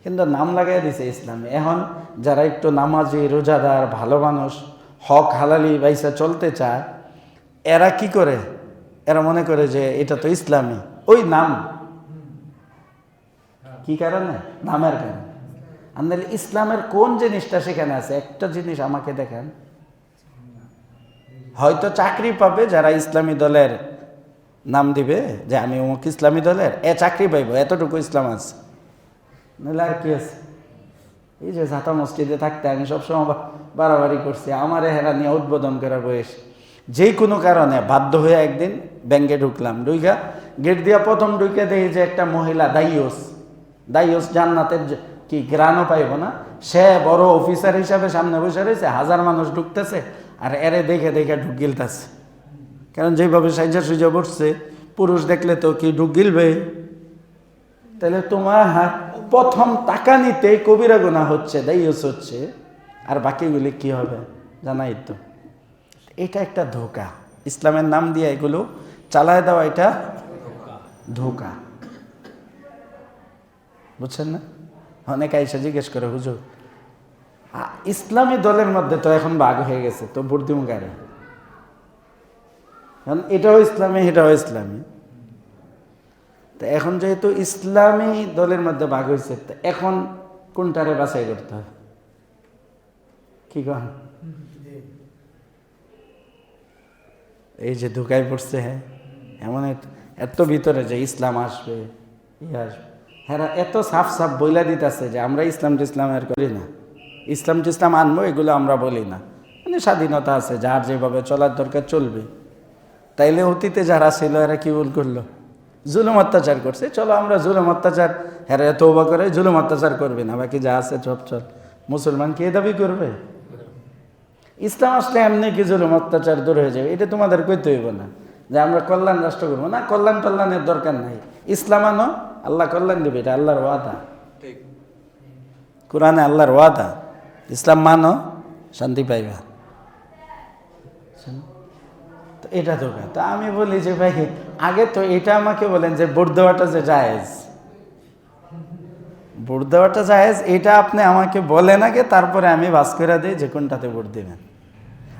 কিন্তু নাম লাগাই দিছে ইসলামী। এখন যারা একটু নামাজি, রোজাদার, ভালো মানুষ, হক হালালি বাইসা চলতে চায়, এরা কি করে, এরা মনে করে যে এটা তো ইসলামী, ওই নাম, কি কারণে? নামের কারণে। আমাদের ইসলামের কোন জিনিসটা সেখানে আছে? একটা জিনিস আমাকে দেখেন, হয়তো চাকরি পাবে যারা ইসলামী দলের নাম দিবে যে আমি অমুক ইসলামী দলের, চাকরি পাইব, এতটুকু ইসলাম আছে, নাহলে আর কি আছে? এই যে জাতা মসজিদে থাকতে আমি সবসময় বাড়াবাড়ি করছি, আমার হেরা নিয়ে উদ্বোধন করার বয়স, যে কোনো কারণে বাধ্য হয়ে একদিন ব্যাংকে ঢুকলাম, ঢুইকা গেট দিয়া প্রথম ঢুকে দেখি যে একটা মহিলা দাইয়স জান্নাতের কি গ্রানও পাইব না, সে বড় অফিসার হিসাবে সামনে বসে রয়েছে, হাজার মানুষ ঢুকতেছে আর এরে দেখে দেখে ঢুক গিলতেছে, কারণ যেভাবে সাইজা সুজা বসছে, পুরুষ দেখলে তো কি ঢুক গিলবে? তাহলে তোমার প্রথম টাকা নিতে কবিরা গুনাহ হচ্ছে, দাইয়স হচ্ছে, আর বাকিগুলি কি হবে জানাই তো। এটা একটা ধোঁকা, ইসলামের নাম দিয়ে এগুলো চালায় দেওয়া, এটা ধোঁকা, বুঝছেন না? অনেকে এসে জিজ্ঞেস করে হুজুর ইসলামী দলের মধ্যে তো এখন ভাগ হয়ে গেছে, তো ভোট দিব কারে? কারণ এটাও ইসলামী, এটাও ইসলামী, তো এখন যেহেতু ইসলামী দলের মধ্যে ভাগ হয়েছে, তো এখন কোনটারে বাছাই করতে হবে? কি কন? এই যে ধোকায় পড়ছে, হ্যাঁ এমন এত ভিতরে যে ইসলাম আসবে, আসবে, হ্যাঁ এত সাফ সাফ বইলা দিতেছে যে আমরা ইসলাম টিসলামের করি না, ইসলাম টিসলাম আনবো এগুলো আমরা বলি না, মানে স্বাধীনতা আছে, যার যেভাবে চলার দরকার চলবে। তাইলে অতীতে যারা ছিল এরা কি ভুল করলো? জুলুম অত্যাচার করছে, চলো আমরা জুলুম অত্যাচার, হ্যাঁ তওবা করে জুলুম অত্যাচার করবে না, বাকি যা আছে সব চল। মুসলমান কে দাবি করবে? ইসলাম আসলে এমনি কি জুলুম অত্যাচার দূর হয়ে যাবে, এটা তোমাদের কইতে হইব না যে আমরা কল্যাণ রাষ্ট্র করবো না, কল্যাণ টল্যাণের দরকার নাই, ইসলাম আনো, আল্লাহ কল্যাণ দেবে, এটা আল্লাহর ওয়াদা, কোরআনে আল্লাহর ওয়াদা, ইসলাম মানো শান্তি পাইবা। তো এটা ধোকা। তা আমি বলি যে ভাই আগে তো এটা আমাকে বলেন যে ভোট দেওয়াটা যে জায়েজ, ভোট দেওয়াটা জায়েজ, এটা আপনি আমাকে বলেন আগে, তারপরে আমি বাস করে দিই যে কোনটাতে ভোট দেবেন।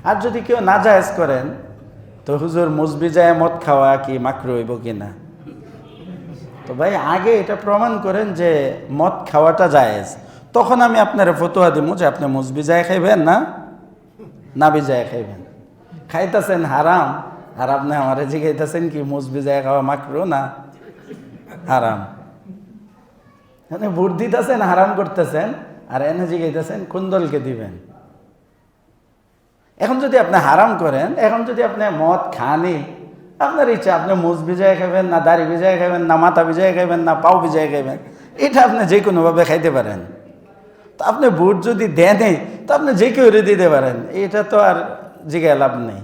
আর যদি কেউ না জায়েজ করেন তো হুজুর মুসবি যায় মদ খাওয়া কি মাকরু হইব কি না? তো ভাই আগে এটা প্রমাণ করেন যে মদ খাওয়াটা জায়েজ, তখন আমি আপনার ফতোয়া দিব যে আপনি মুসবি যায় খাইবেন না নাবি যায় খাইবেন। খাইতেছেন হারাম, আর আপনি আমারে জিগাইতেছেন কি মুসবি যায় খাওয়া মাকরু না হারাম, মানে ভোট দিতেছেন হারাম করতেছেন, আর এনে জিগাইতেছেন কোন দলকে দিবেন। এখন যদি আপনি হারাম করেন, এখন যদি আপনি মদ খানি, আপনার ইচ্ছা, আপনি মুজ ভিজায় খাবেন না দাড়ি ভিজায় খাবেন না মাথা ভিজায় খাবেন না পাও ভিজায় খাবেন, এটা আপনি যে কোনোভাবে খাইতে পারেন। তো আপনি ভোট যদি দেনই তো আপনি যে কেউ দিতে পারেন, এটা তো আর জিগায় লাভ নেই,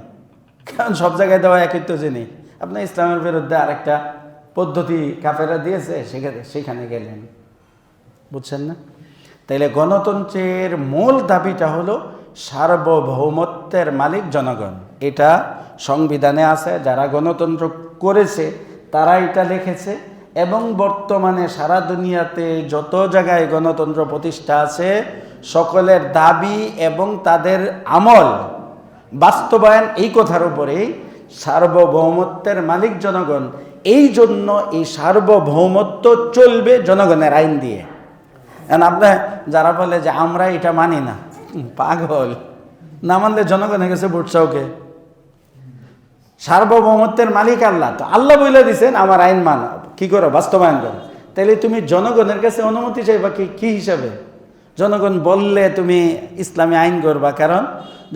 কারণ সব জায়গায় দেওয়া একই তো জিনিস। আপনি ইসলামের বিরুদ্ধে আরেকটা পদ্ধতি কাফেরা দিয়েছে, সেখানে গেলেন, বুঝছেন না? তাইলে গণতন্ত্রের মূল দাবিটা হলো সার্বভৌমত্বের মালিক জনগণ, এটা সংবিধানে আছে, যারা গণতন্ত্র করেছে তারা এটা লিখেছে, এবং বর্তমানে সারা দুনিয়াতে যত জায়গায় গণতন্ত্র প্রতিষ্ঠা আছে সকলের দাবি এবং তাদের আমল বাস্তবায়ন এই কথার উপরেই, সার্বভৌমত্বের মালিক জনগণ, এই জন্য এই সার্বভৌমত্ব চলবে জনগণের আইন দিয়ে। এখন আপনার যারা বলে যে আমরা এটা মানি না, পাগল। না মানলে জনগণের কাছে ভোট চাওকে? সার্বভৌমত্বের মালিক আল্লাহ, তো আল্লাহ বলে দিছেন আমার আইন মানা, কি করো? বাস্তবায়ন করো। তাইলে তুমি জনগণের কাছে অনুমতি চাইবা কি হিসাবে? জনগণ বললে তুমি ইসলামী আইন করবা, কারণ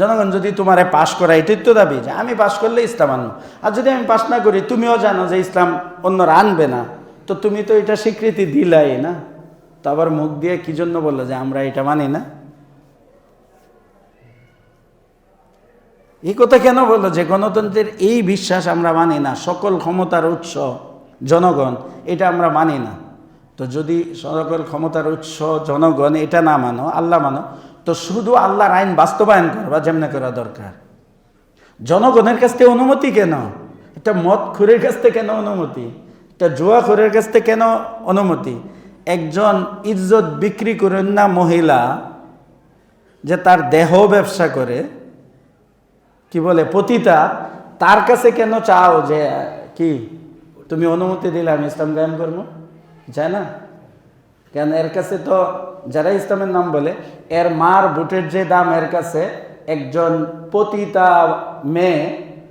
জনগণ যদি তোমারে পাশ করা, এটাই তো দাবি যে আমি পাশ করলে ইসলাম আনবো। আর যদি আমি পাশ না করি, তুমিও জানো যে ইসলাম অন্যরা আনবে না, তো তুমি তো এটা স্বীকৃতি দিলাই না। তো আবার মুখ দিয়ে কি জন্য বললো যে আমরা এটা মানি না? এই কথা কেন বললো যে গণতন্ত্রের এই বিশ্বাস আমরা মানি না, সকল ক্ষমতার উৎস জনগণ, এটা আমরা মানি না? তো যদি সকল ক্ষমতার উৎস জনগণ এটা না মানো, আল্লাহ মানো, তো শুধু আল্লাহর আইন বাস্তবায়ন করবা যেমন করা দরকার। জনগণের কাছ থেকে অনুমতি কেন? একটা মদ খুরের কাছ থেকে কেন অনুমতি? একটা জুয়া খুরের কাছ থেকে কেন অনুমতি? একজন ইজ্জত বিক্রি করেন না মহিলা, যে তার দেহ ব্যবসা করে, কি বলে পতিতা, তার কাছে কেন চাও যে কি তুমি অনুমতি দিলে আমি ইসলাম কায়েম করবো? যায় না কেন? এর কাছে তো যারা ইসলামের নাম বলে, এর মার বুটের যে দাম এর কাছে, একজন পতিতা মেয়ে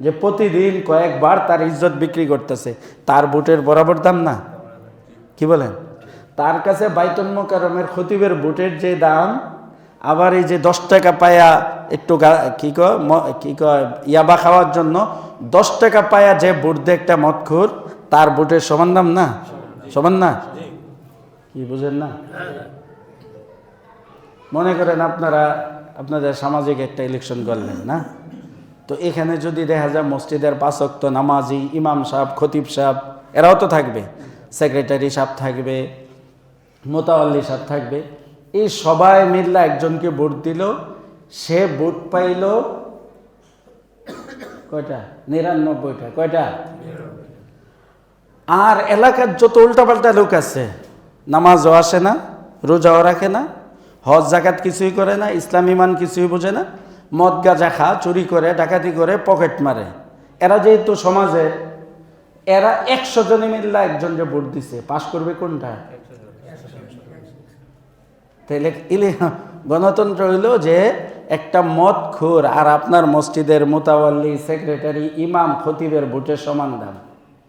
যে প্রতিদিন কয়েকবার তার ইজ্জত বিক্রি করতেছে, তার বুটের বরাবর দাম না? কি বলেন? তার কাছে বাইতুল মুকাররমের খতিবের বুটের যে দাম, আবার এই যে 10 টাকা পায়া একটু কি কয় ইয়াবা খাওয়ার জন্য 10 টাকা পায়া যে বুট দিয়ে একটা মদখোর, তার বুটের সমান দাম না? সমান না? কি বুঝেন না? মনে করেন আপনাদের সামাজিক একটা ইলেকশন করলেন না, তো এখানে যদি দেখা যায় মসজিদের 5 ওয়াক্ত নামাজি, ইমাম সাহেব, খতিব সাহেব, এরাও তো থাকবে, সেক্রেটারি সাহেব থাকবে, মোতাওয়াল্লি সাহেব থাকবে, এই সবাই মিললে একজনকে ভোট দিল, সে ভোট পাইল কয়টা? 99টা। কয়টা? আর এলাকার যত উল্টাপাল্টা লোক আছে, নামাজও আসে না, রোজাও রাখে না, হজ জাকাত কিছুই করে না, ইসলাম ইমান কিছুই বোঝে না, মদ গাঁজা খা, চুরি করে, ডাকাতি করে, পকেট মারে, এরা যেহেতু সমাজে, এরা 100 জনে মিল্লা একজনকে ভোট দিছে, পাশ করবে কোনটা? তাইলে গণতন্ত্র হইল যে একটা মদখোর আর আপনার মসজিদের মোতাওয়াল্লি, সেক্রেটারি, ইমাম, খতিবের ভোটের সমান দাম।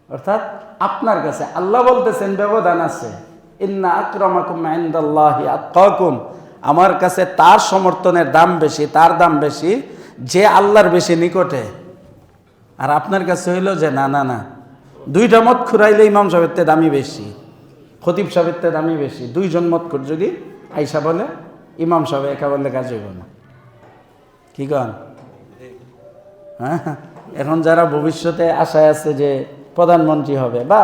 অর্থাৎ আপনার কাছে আল্লাহ বলতেছেন ব্যবধান আছে, ইন্না আকরামাকুম ইনদাল্লাহি আতকাকুম, আমার কাছে তার সমর্থনের দাম বেশি, তার দাম বেশি যে আল্লাহর বেশি নিকটে। আর আপনার কাছে হইল যে না না না, 2টা মদ খুরাইলে ইমাম সাহেবের তে দামি বেশি, খতিব সাহেবের তে দামি বেশি। 2 জন মদ খুর যদি আইসা বলে, ইমাম সাহেব একা বললে কাজ হইব না। কি কন? হ্যাঁ, এখন যারা ভবিষ্যতে আশায় আছে যে প্রধানমন্ত্রী হবে, বা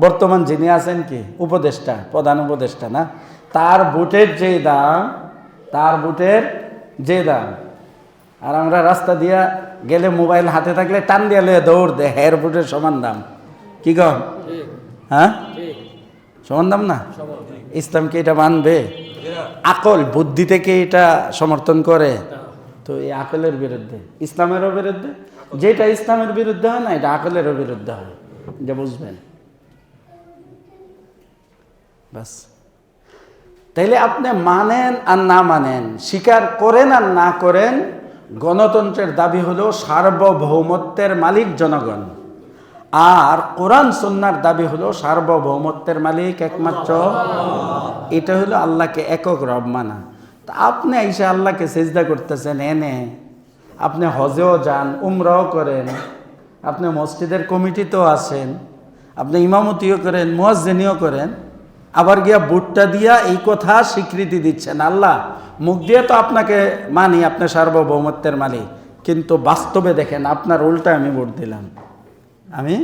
বর্তমান যিনি আছেন কি উপদেষ্টা, প্রধান উপদেষ্টা না, তার ভোটের যে দাম, তার ভোটের যে দাম, আর আমরা রাস্তা দিয়া গেলে মোবাইল হাতে থাকলে টান দিয়া লয়ে দৌড় দে, হের ভোটের সমান দাম। কি কন? হ্যাঁ, সমান দাম না? ইসলামকে এটা মানবে? আকল বুদ্ধি থেকে এটা সমর্থন করে? তো এই আকলের বিরুদ্ধে, ইসলামেরও বিরুদ্ধে। যেটা ইসলামের বিরুদ্ধে হয় না, এটা আকলেরও বিরুদ্ধে হয়, যে বুঝবেন। বাস। তাইলে আপনি মানেন আর না মানেন, স্বীকার করেন আর না করেন, গণতন্ত্রের দাবি হলো সার্বভৌমত্বের মালিক জনগণ, আর কোরআন সুন্নাহর দাবি হলো সার্বভৌমত্বের মালিক একমাত্র, এটা হলো আল্লাহকে একক রব মানা। তা আপনি এসে আল্লাহকে সেজদা করতেছেন, এনে আপনি হজেও যান, উমরাও করেন, আপনি মসজিদের কমিটিতেও আছেন, আপনি ইমামতিও করেন, মুয়াজ্জিনিও করেন, আবার গিয়া ভোটটা দিয়া এই কথা স্বীকৃতি দিচ্ছেন আল্লাহ মুখ দিয়ে তো আপনাকে মানি, আপনি সার্বভৌমত্বের মালিক, কিন্তু বাস্তবে দেখেন আপনার উল্টা আমি ভোট দিলাম, আমি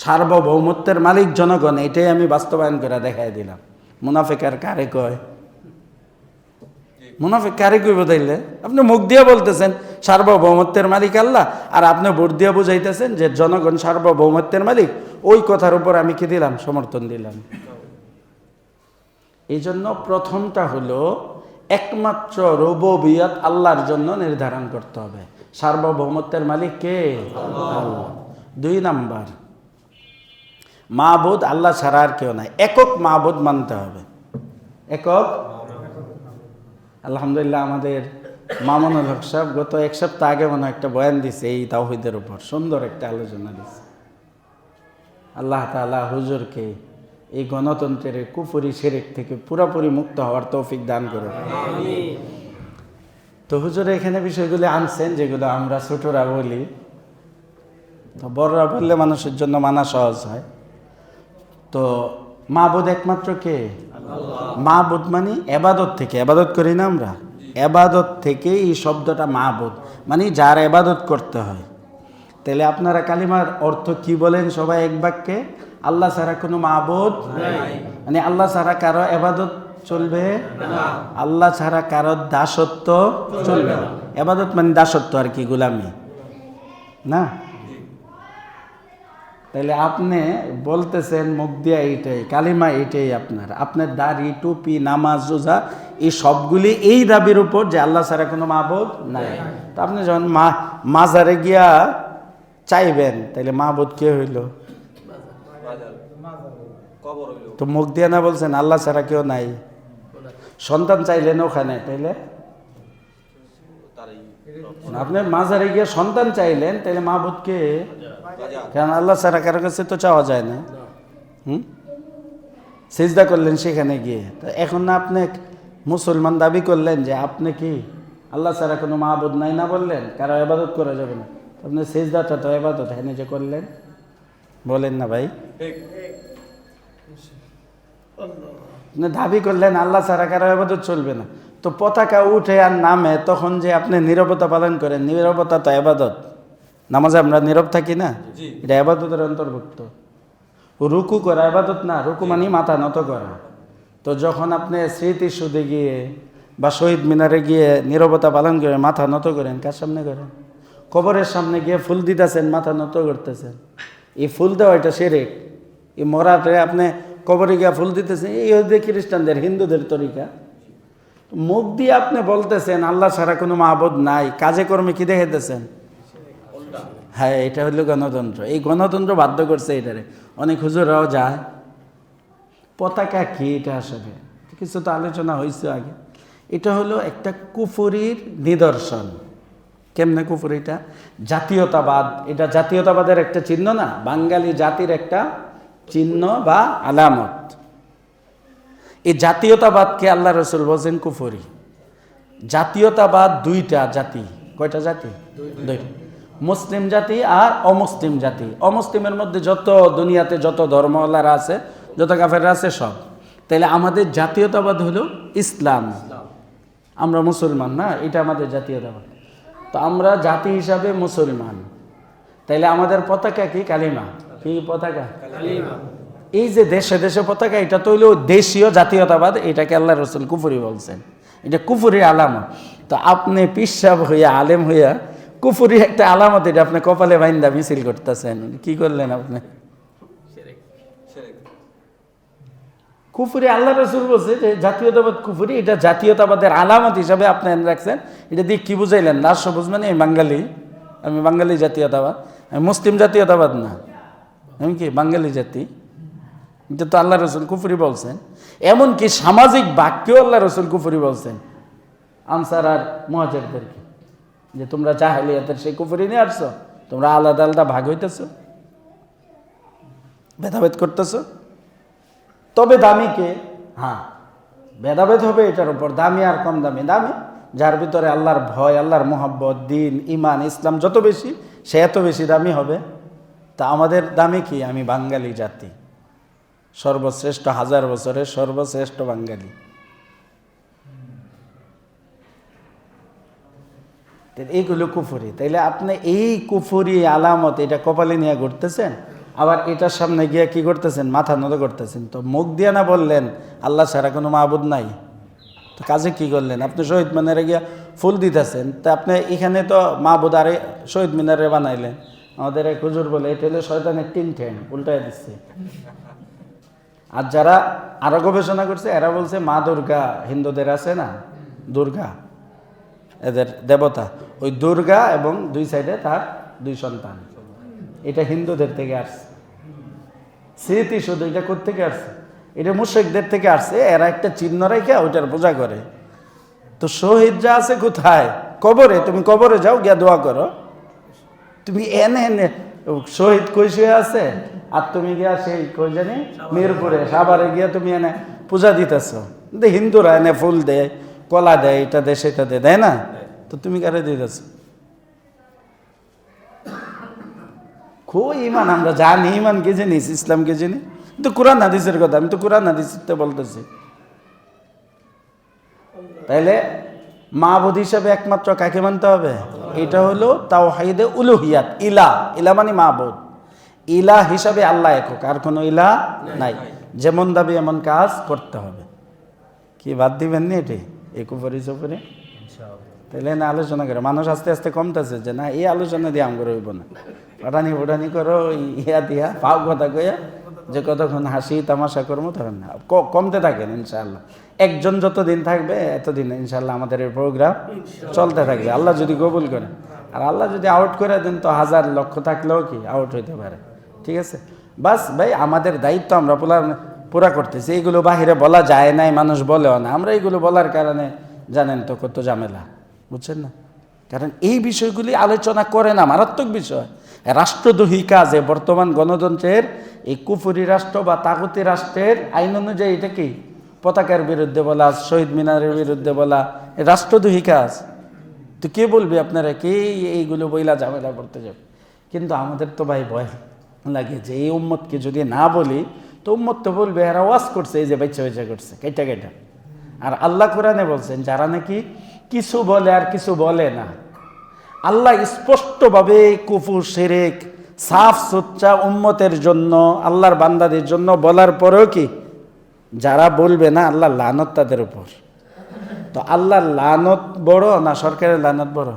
সার্বভৌমত্বের মালিক জনগণ, এটাই আমি বাস্তবায়ন করে দেখাই দিলাম। মুনাফিক আর কারে কয়? মুনাফিক কারে কইব? তাইলে আপনি মুখ দিয়ে বলতেছেন সার্বভৌমত্বের মালিক আল্লাহ, আর আপনি ভোট দিয়ে বুঝাইতেছেন যে জনগণ সার্বভৌমত্বের মালিক। ওই কথার উপর আমি কি দিলাম? সমর্থন দিলাম। এই জন্য প্রথমটা হলো একমাত্র রুবুবিয়ত আল্লাহর জন্য নির্ধারণ করতে হবে, সার্বভৌমত্বের মালিক কে? আল্লাহ। 2 নাম্বার, মাবুদ আল্লাহ ছাড়া আর কেউ নাই, একক মাবুদ মানতে হবে, একক। আলহামদুলিল্লাহ আমাদের মামুনুল হক সাহেব গত এক সপ্তাহ আগে মনে একটা বয়ান দিছে এই তাওহীদের উপর, সুন্দর একটা আলোচনা দিছে। আল্লাহ তাআলা হুজুরকে এই গণতন্ত্রের কুফরি শিরক থেকে পুরোপুরি মুক্ত হওয়ার তৌফিক দান করুন। তো হুজুর এখানে বিষয়গুলি আনছেন যেগুলো আমরা ছোটরা বলি, তো বড়রা বললে মানুষের জন্য মানা সহজ হয়। তো মাবুদ একমাত্র কে? মাবুদ মানে এবাদত থেকে, এবাদত করি না আমরা, এবাদত থেকে এই শব্দটা মাবুদ মানে যার এবাদত করতে হয়। তাহলে আপনারা কালিমার অর্থ কি বলেন সবাই এক বাক্যে? আল্লাহ ছাড়া কোনো মাবুদ নাই, মানে আল্লাহ ছাড়া কারো এবাদত চলবে না, আল্লাহ ছাড়া কারো দাসত্ব চলবে না। এবাদত মানে দাসত্ব আর কি, গোলামি না। তাহলে আপনি বলতেছেন মুখ দিয়া এইটাই, কালিমা এইটাই আপনার দাড়ি টুপি নামাজ রোজা এই সবগুলি এই দাবির উপর যে আল্লাহ ছাড়া কোনো মাবুদ নাই। তো আপনি যখন মাজারে গিয়া চাইবেন তাহলে মাবুদ কে হইল? তো মুখ দিয়া না বলছেন আল্লাহ ছাড়া কেউ নাই। সন্তান চাইলেন ওখানে, তাইলে আপনি মাজারে গিয়ে সন্তান চাইলেন, তাইলে মাবুদ কে? কারণ আল্লাহ ছাড়া কারো কাছে তো চাওয়া যায় না। সিজদা করলেন সেখানে গিয়ে, তো এখন না আপনি মুসলমান দাবি করলেন যে আপনি কি আল্লাহ ছাড়া কোনো মাবুদ নাই না বললেন, কারো ইবাদত করা যাবে না। আপনি সিজদাটা তো ইবাদত হ্যাঁ নিজে করলেন, বলেন না ভাই? আপনি দাবি করলেন আল্লাহ ছাড়া কারো ইবাদত চলবে না, তো পতাকা উঠে আর নামে তখন যে আপনি নীরবতা পালন করেন, নীরবতা তো ইবাদত। নামাজে আমরা নীরব থাকি না, এটা ইবাদতের অন্তর্ভুক্ত। রুকু করা ইবাদত না, রুকু মানে মাথা নত করা। তো যখন আপনি স্মৃতিসৌধে গিয়ে বা শহীদ মিনারে গিয়ে নীরবতা পালন করেন, মাথা নত করেন, কার সামনে করেন? কবরের সামনে গিয়ে ফুল দিতেছেন, মাথা নত করতেছেন। এই ফুল দেওয়া এটা শিরক। এই মরাতে আপনি কবরে গিয়ে ফুল দিতেছেন, এই হচ্ছে খ্রিস্টানদের হিন্দুদের তরিকা। মুখ দিয়ে আপনি বলতেছেন আল্লাহ ছাড়া কোনো মাবুদ নাই, কাজে কর্মে কি দেখাইতেছেন? হ্যাঁ, এটা হলো গণতন্ত্র। এই গণতন্ত্র বাধ্য করছে এটারে। অনেক হুজুরাও যায়। পতাকা কি এটা আসলে কিছু তো আলোচনা হয়েছে আগে। এটা হলো একটা কুফরির নিদর্শন। কেমনে কুফর? এটা জাতীয়তাবাদ, এটা জাতীয়তাবাদের একটা চিহ্ন না, বাঙালি জাতির একটা চিহ্ন বা আলামত। এই জাতীয়তাবাদকে আল্লাহ রসুল বলছেন কুফরি। জাতীয়তাবাদ দুইটা জাতি। কয়টা জাতি? দুইটা, মুসলিম জাতি আর অমুসলিম জাতি। অমুসলিমের মধ্যে যত দুনিয়াতে যত ধর্মওয়ালারা আছে, যত কাফেররা আছে সব। তাইলে আমাদের জাতীয়তাবাদ হলো ইসলাম, আমরা মুসলমান না, এটা আমাদের জাতীয়তাবাদ। তো আমরা জাতি হিসাবে মুসলমান, তাইলে আমাদের পতাকা কি? কালিমা। কি পতাকা? কালিমা। এই যে দেশে দেশে পতাকা, এটা তো হইলো দেশীয় জাতীয়তাবাদ, এটাকে আল্লাহ রসুল কুফরি বলছেন। এটা কুফরি আলামত। তো আপনি পিসাব হইয়া আলেম হইয়া কুফরি একটা আলামত, এটা আপনি কপালে বাইন্দা মিছিল করতেছেন, কি করলেন আপনি? কুফরি আল্লাহ রসুল বলছে যে জাতীয়তাবাদ কুফরি, এটা জাতীয়তাবাদের আলামত হিসাবে আপনি রাখছেন। এটা দিয়ে কি বুঝাইলেন? রাষ্ট্র বুঝবেন আমি বাঙালি, আমি বাঙালি জাতীয়তাবাদ, আমি মুসলিম জাতীয়তাবাদ না, আমি কি বাঙালি জাতি। এটা তো আল্লাহ রসুল কুফরি বলছেন। এমনকি সামাজিক বাক্যেও আল্লাহ রসুল কুফরি বলছেন আনসার আর মুহাজিরদেরকে, যে তোমরা জাহেলিয়াতের সেই কুফরি নিয়ে আসছো, তোমরা আলাদা আলাদা ভাগ হইতেছো, ভেদাভেদ করতেছো। তবে দামি কে? হ্যাঁ, ভেদাভেদ হবে এটার উপর, দামি আর কম দামি। দামি যার ভিতরে আল্লাহর ভয়, আল্লাহর মোহাব্বত, দিন, ইমান, ইসলাম যত বেশি, সে এত বেশি দামি হবে। তা আমাদের দামি কি? আমি বাঙালি জাতি, সর্বশ্রেষ্ঠ, 1000 বছরের সর্বশ্রেষ্ঠ বাঙালি। এইগুলো কুফরি। তাইলে আপনি এই কুফরি আলামত এটা কপালে নিয়ে ঘুরতেছেন, আবার এটার সামনে গিয়ে কি করতেছেন? মাথা নত করতেছেন। তো মুখ দিয়ে না বললেন আল্লাহ ছাড়া কোনো মাবুদ নাই, তো কাজে কি করলেন? আপনি শহীদ মিনারে গিয়া ফুল দিতেছেন, তা আপনি এখানে তো মাবুদ আরে শহীদ মিনারে বানাইলেন। আমাদের এক হুজুর বলে এটা হলো শয়তানের তিন ঠ্যাং, উল্টায় দিচ্ছে। আর যারা আরো গবেষণা করছে এরা বলছে মা দুর্গা হিন্দুদের আছে না, দুর্গা এদের দেবতা, ওই দুর্গা এবং দুই সাইডে তার 2 সন্তান, এটা হিন্দুদের থেকে আসছে। স্মৃতি শুধু, এটা কোত্থেকে আসছে? এটা মুশরিকদের থেকে আসছে, এরা একটা চিহ্ন রেখে ওইটার পূজা করে। তো শহীদ যা আছে কোথায়? কবরে। তুমি কবরে যাও, গিয়া দোয়া করো। তুমি এনে এনে শহীদ কই শুয়ে আছে, আর তুমি গিয়া সেই কই জানি মিরপুরে সাভারে গিয়া তুমি এনে পূজা দিতেছ। হিন্দুরা এনে ফুল দেয়, কলা দেয়, এটা দেয় সেটা দেয় না? তো তুমি কারে দিতেছ? খুব ইমান আমরা জানি, ইমানকে জিনিস, ইসলামকে জিনিস, কিন্তু কোরআন হাদিসের কথা, আমি তো কোরআন হাদিসে বলতেছি। তাইলে মাবুদ হিসাবে একমাত্র কাকে মানতে হবে? এটা হলো তাওহীদে উলুহিয়াত। ইলা, ইলা মানে মাবুদ। ইলা হিসাবে আল্লাহ একক, আর কোনো ইলা নাই। যেমন দাবি এমন কাজ করতে হবে। কি বাদ দিবেন নি এটি এক উপরে চোপরে? তাইলে না আলোচনা করে মানুষ আস্তে আস্তে কমতেছে, যে না এই আলোচনা দিয়ে আমগর হইব না, পাটানি ফুটানি করো ইয়া দিয়া পাও কথা কইয়া যে কতক্ষণ হাসি তামাশা করবো তখন না কমতে থাকেন ইনশাআল্লাহ। একজন যতদিন থাকবে এতদিন ইনশাআল্লাহ আমাদের এই প্রোগ্রাম চলতে থাকবে, আল্লাহ যদি কবুল করে। আর আল্লাহ যদি আউট করে দেন তো হাজার লক্ষ থাকলেও কি আউট হইতে পারে। ঠিক আছে, বাস ভাই আমাদের দায়িত্ব আমরা পুরা করতেছি। এইগুলো বাহিরে বলা যায় নাই, মানুষ বলেও না। আমরা এইগুলো বলার কারণে জানেন তো কত ঝামেলা, বুঝছেন না? কারণ এই বিষয়গুলি আলোচনা করে না, মারাত্মক বিষয়। রাষ্ট্রদ্রোহী কাজে বর্তমান গণতন্ত্রের এই কুফরি রাষ্ট্র বা তাগুতি রাষ্ট্রের আইন অনুযায়ী এটা কি পতাকার বিরুদ্ধে বলা, শহীদ মিনারের বিরুদ্ধে বলা রাষ্ট্রদ্রোহী কাজ। তো কে বলবে আপনারা, কে এইগুলো বইলা ঝামেলা করতে যাবে? কিন্তু আমাদের তো ভাই ভয় লাগে যে এই উম্মতকে যদি না বলি তো উম্মত তো বলবে এরা ওয়াজ করছে, এই যে বাচ্চা বাচ্চা করছে কেটা কেটা। আর আল্লাহ কোরআনে বলছেন যারা নাকি কিছু বলে আর কিছু বলে না, আল্লাহ স্পষ্টভাবে কুফর শিরক সাফ সুচ্চা উম্মতের জন্য, আল্লাহর বান্দাদের জন্য বলার পরেও কি যারা বলবে না আল্লাহ লানত তাদের উপর। তো আল্লাহর লানত বড় না সরকারের লানত বড়?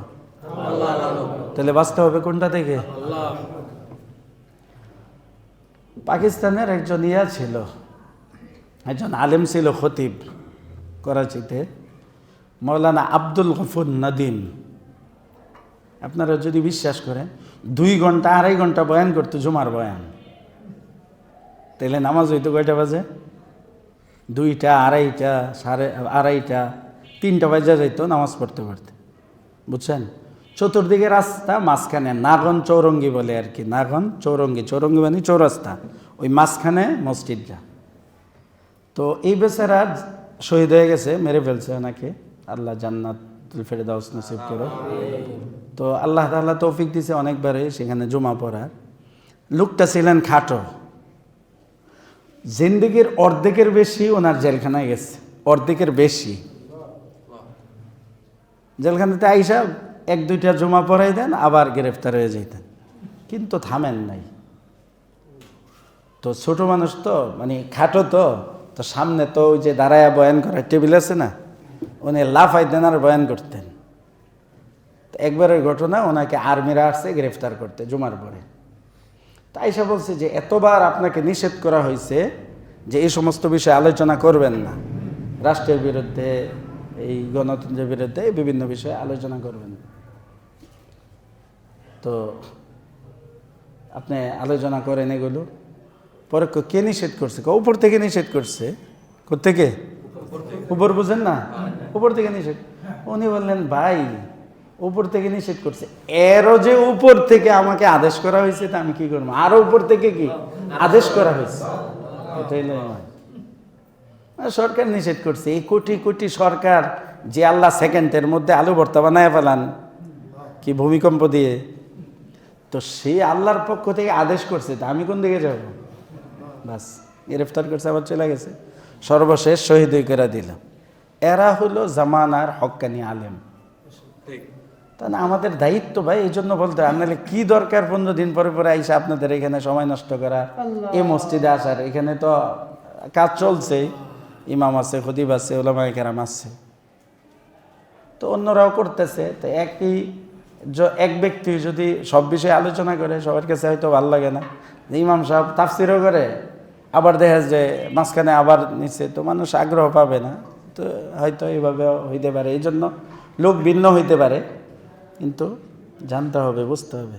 তাহলে বাঁচতে হবে কোনটা থেকে? পাকিস্তানের একজন ইয়া ছিল, একজন আলেম ছিল, খতিব করাচিতে, মৌলানা আব্দুল গফুর নদীম। আপনারা যদি বিশ্বাস করেন 2 ঘন্টা 2.5 ঘন্টা বয়ান করতো, জুমার বয়ান। তাইলে নামাজ হইতো কয়টা বাজে? 2টা, 2:30, 2:30, 3টা বাজে যাইতো নামাজ পড়তে পড়তে, বুঝছেন? চতুর্দিকে রাস্তা, মাঝখানে নাগন চৌরঙ্গি বলে আর কি, নাগন চৌরঙ্গি, চৌরঙ্গি মানে চৌরাস্তা, ওই মাঝখানে মসজিদটা। তো এই বেচারা শহীদ হয়ে গেছে, মেরে ফেলছে ওনাকে, আল্লাহ জান্নাতুল ফেরদাউস নসিব করো। তো আল্লাহ তাআলা তৌফিক দিছে অনেকবারে সেখানে জুমা পড়ার। লোকটা ছিলেন খাটো, জিন্দেগির অর্ধেকের বেশি ওনার জেলখানায় গেছে, অর্ধেকের বেশি। জেলখানাতে আইসা 1-2টা জুমা পড়াই দেন, আবার গ্রেফতার হয়ে যেতেন, কিন্তু থামেন নাই। তো ছোট মানুষ তো, মানে খাটো তো, তো সামনে তো ওই যে দাঁড়ায়া বয়ান করার টেবিল আছে না, উনি লাফাইতেন আর বয়ান করতেন। একবারের ঘটনা, ওনাকে আর্মিরা আসছে গ্রেফতার করতে জুমার পরে। তাই সে বলছে যে এতবার আপনাকে নিষেধ করা হয়েছে যে এই সমস্ত বিষয়ে আলোচনা করবেন না, রাষ্ট্রের বিরুদ্ধে, এই গণতন্ত্রের বিরুদ্ধে বিভিন্ন বিষয়ে আলোচনা করবেন। তো আপনি আলোচনা করেন এগুলো। পরে কে নিষেধ করছে? উপর থেকে নিষেধ করছে। কোত্থেকে? উপর, বুঝেন না? উপর থেকে নিষেধ। উনি বললেন ভাই উপর থেকে নিষেধ করছে, এরও যে উপর থেকে আমাকে আদেশ করা হয়েছে, তা আমি কি করবো? আরো উপর থেকে কি আদেশ করা হয়েছে? এটাই সরকার নিষেধ করছে। এই কোটি কোটি সরকার যে আল্লাহ সেকেন্ডের মধ্যে আলু ভর্তা বানায় ফেলান কি ভূমিকম্প দিয়ে, তো সে আল্লাহর পক্ষ থেকে আদেশ করছে, তা আমি কোন দিকে যাব? বাস গ্রেফতার করছে, আবার চলে গেছে, সর্বশেষ শহীদ করে দিল। এরা হলো জামানার হক্কানি আলেম। তাহলে আমাদের দায়িত্ব ভাই, এই জন্য বলতে হয়, নাহলে কি দরকার 15 দিন পরে পরে আইসা আপনাদের এখানে সময় নষ্ট করা, এই মসজিদে আসার? এখানে তো কাজ চলছে, ইমাম আছে, খতিব আছে, ওলামায়ে কেরাম আছে, তো অন্যরাও করতেছে। তো এক ব্যক্তি যদি সব বিষয়ে আলোচনা করে, সবার কাছে হয়তো ভালো লাগে না। ইমাম সাহেব তাফসিরও করে, আবার দেখা যায় মাঝখানে আবার নিচ্ছে, তো মানুষ আগ্রহ পাবে না। তো হয়তো এইভাবে হইতে পারে, এই জন্য লোক ভিন্ন হইতে পারে, কিন্তু জানতে হবে, বুঝতে হবে।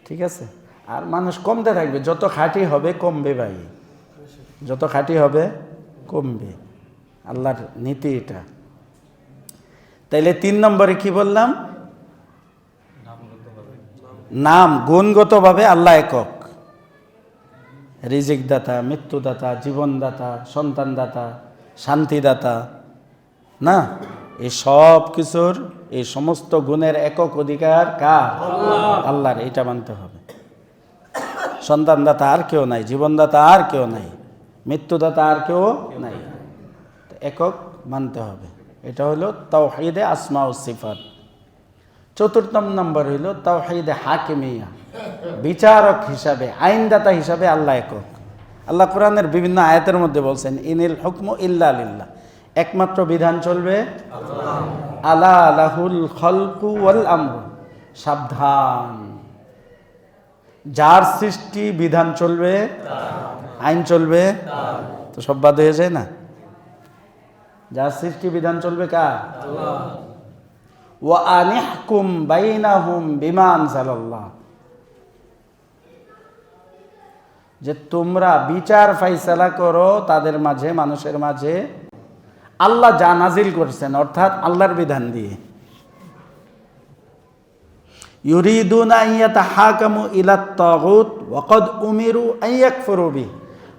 ঠিক আছে, আর মানুষ কমতে থাকবে, যত খাঁটি হবে কমবে ভাই, যত খাঁটি হবে কমবে। আল্লাহর নীতি এটা। তাইলে 3 নম্বরে কি বললাম? নাম, গুণগতভাবে আল্লাহ একক। রিজিক দাতা, মৃত্যুদাতা, জীবনদাতা, সন্তানদাতা, শান্তিদাতা, না? এই সব কিছুর, এই সমস্ত গুণের একক অধিকার কার? আল্লাহর। এটা মানতে হবে। সন্তানদাতা আর কেউ নাই, জীবনদাতা আর কেউ নাই, মৃত্যুদাতা আর কেউ নাই, একক মানতে হবে। এটা হলো তাওহীদে আসমা ও সিফাত। 4 নম্বর হইল তাওহীদে হাকিমিয়া, বিচারক হিসাবে, আইনদাতা হিসাবে আল্লাহ একক। আল্লাহ কোরআনের বিভিন্ন আয়াতের মধ্যে বলছেন, ইনিল হুকমু ইল্লা লিল্লাহ, একমাত্র বিধান চলবে আলা লাহুল খালকু ওয়াল আমরু, সাবধান, যার সৃষ্টি বিধান চলবে, আইন চলবে, তো সব বাদ হয়ে যায় না? যার সৃষ্টি বিধান চলবে কার? ওয়া আনিহকুম বাইনাহুম বিমা আনজালাল্লাহ, যে তোমরা বিচার ফাইসালা করো তাদের মাঝে, মানুষের মাঝে আল্লাহ যা নাজিল করছেন, অর্থাৎ আল্লাহর বিধান দিয়ে। ইউরিদুনা আন ইয়াতাহাকামু ইলাত তাগুত ওয়া ক্বাদ উমিরু আন ইয়াকফুরু বিহি,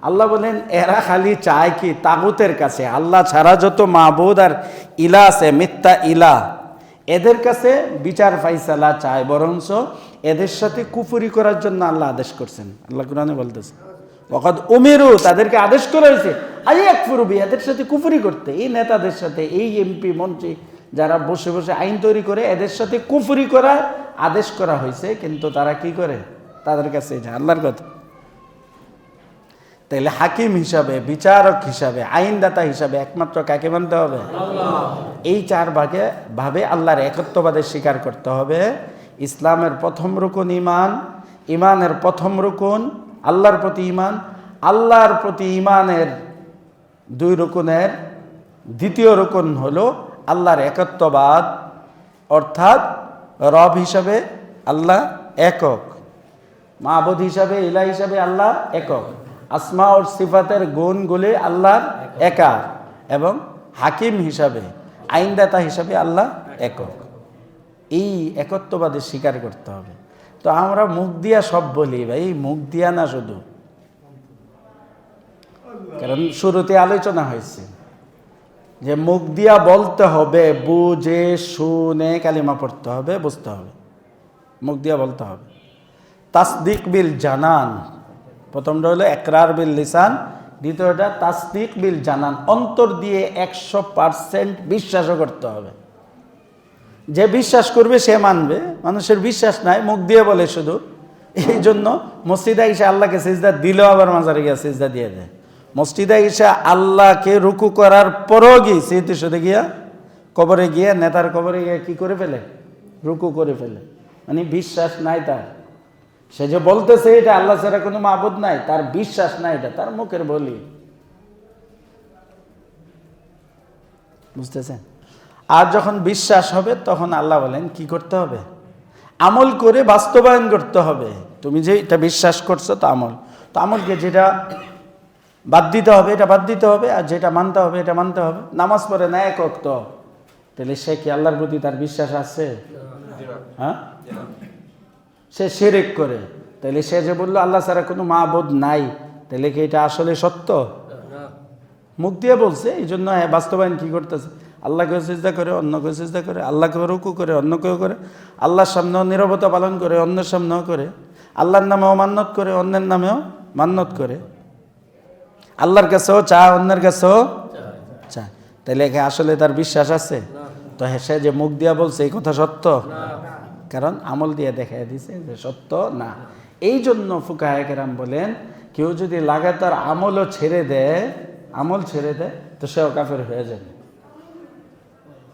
আল্লাহ বলেন এরা খালি চায় কি? তাগুতের কাছে, আল্লাহ ছাড়া যত মাবুদ আর ইলা আছে, মিথ্যা ইলা, এদের কাছে বিচার ফাইসালা চায়, বরঞ্চ এদের সাথে কুফরি করার জন্য আল্লাহ আদেশ করছেন। আল্লাহ কোরআনে বলতেছে ওয়াকাদ উমিরু, তাদেরকে আদেশ করা হয়েছে আইয়াকফুরু বিহি, এদের সাথে কুফরি করতে। এই নেতাদের সাথে, এই এমপি মন্ত্রী যারা বসে বসে আইন তৈরি করে, এদের সাথে কুফরি করার আদেশ করা হয়েছে, কিন্তু তারা কি করে? তাদের কাছে যায়। আল্লাহর কথা। তাইলে হাকিম হিসাবে, বিচারক হিসাবে, আইনদাতা হিসাবে একমাত্র কাকে মানতে হবে? এই 4 ভাবে আল্লাহর একত্ববাদের স্বীকার করতে হবে। ইসলামের প্রথম রুকন ঈমান, ঈমানের প্রথম রুকন আল্লাহর প্রতি ঈমান, আল্লাহর প্রতি ঈমানের 2 রুকনের দ্বিতীয় রুকন হলো আল্লাহর একত্ববাদ, অর্থাৎ রব হিসাবে আল্লাহ একক, মাবুদ হিসাবে, ইলাহ হিসাবে আল্লাহ একক, আসমা ও সিফাতের গুণগুলি আল্লাহর একা, এবং হাকিম হিসাবে, আইনদাতা হিসাবে আল্লাহ একক। এই একত্ববাদের স্বীকার করতে হবে। তো আমরা মুখ দিয়া সব বলি ভাই, মুখ দিয়া না শুধু, কারণ শুরুতে আলোচনা হয়েছে যে মুখ দিয়া বলতে হবে, বুঝে শুনে কালিমা পড়তে হবে, বুঝতে হবে, মুখ দিয়া বলতে হবে। তাসদিক বিল জানান, প্রথমটা হলো একরার বিল লিসান, দ্বিতীয়টা তাসদিক বিল জানান, অন্তর দিয়ে 100% বিশ্বাসও করতে হবে। যে বিশ্বাস করবে সে মানবে, মানুষের বিশ্বাস নাই, মুখ দিয়ে বলে শুধু। এই জন্য মসজিদে এসে আল্লাহকে সিজদা দিলেও আবার মাজারে গিয়া সিজদা দিয়ে দেয়। মসজিদে এসে আল্লাহকে রুকু করার পরও গিয়ে স্মৃতিশোধে গিয়া কবরে গিয়ে, নেতার কবরে গিয়ে কি করে ফেলে? রুকু করে ফেলে। মানে বিশ্বাস নাই তার। সে যে বলতেছে এটা আল্লাহ ছাড়া কোনো মাবুদ নাই, তার বিশ্বাস নাই, এটা তার মুখের বলি। বুঝতেছেন? আর যখন বিশ্বাস হবে তখন আল্লাহ বলেন কি করতে হবে? আমল করে বাস্তবায়ন করতে হবে। তুমি যে এটা বিশ্বাস করছো তো আমল, তো আমলকে যেটা বাদ দিতে হবে এটা বাদ দিতে হবে, আর যেটা মানতে হবে এটা মানতে হবে। নামাজ পড়ে না 1 ওয়াক্ত, তাহলে সে কি আল্লাহর প্রতি তার বিশ্বাস আছে? হ্যাঁ, সে শিরক করে, তাহলে সে যে বললো আল্লাহ ছাড়া কোনো মাবুদ নাই, তাহলে কি এটা আসলে সত্য? মুখ দিয়ে বলছে, এই জন্য বাস্তবায়ন কি করতেছে? আল্লাহকেও সিজদা করে, অন্যকেও সিজদা করে, আল্লাহকেও রুকু করে, অন্যকেও করে, আল্লাহর সামনেও নীরবতা পালন করে, অন্যের সামনেও করে, আল্লাহর নামেও মান্যত করে, অন্যের নামেও মান্যত করে, আল্লাহর কাছেও চায়, অন্যের কাছেও চায়। তাহলে আসলে তার বিশ্বাস আছে? তো সে যে মুখ দিয়া বলছে এই কথা সত্য? কারণ আমল দিয়ে দেখাই দিছে যে সত্য না। এই জন্য ফুকাহায়ে কেরাম বলেন, কেউ যদি লাগাতার আমলও ছেড়ে দেয়, আমল ছেড়ে দেয়, তো সেও কাফের হয়ে যাবে।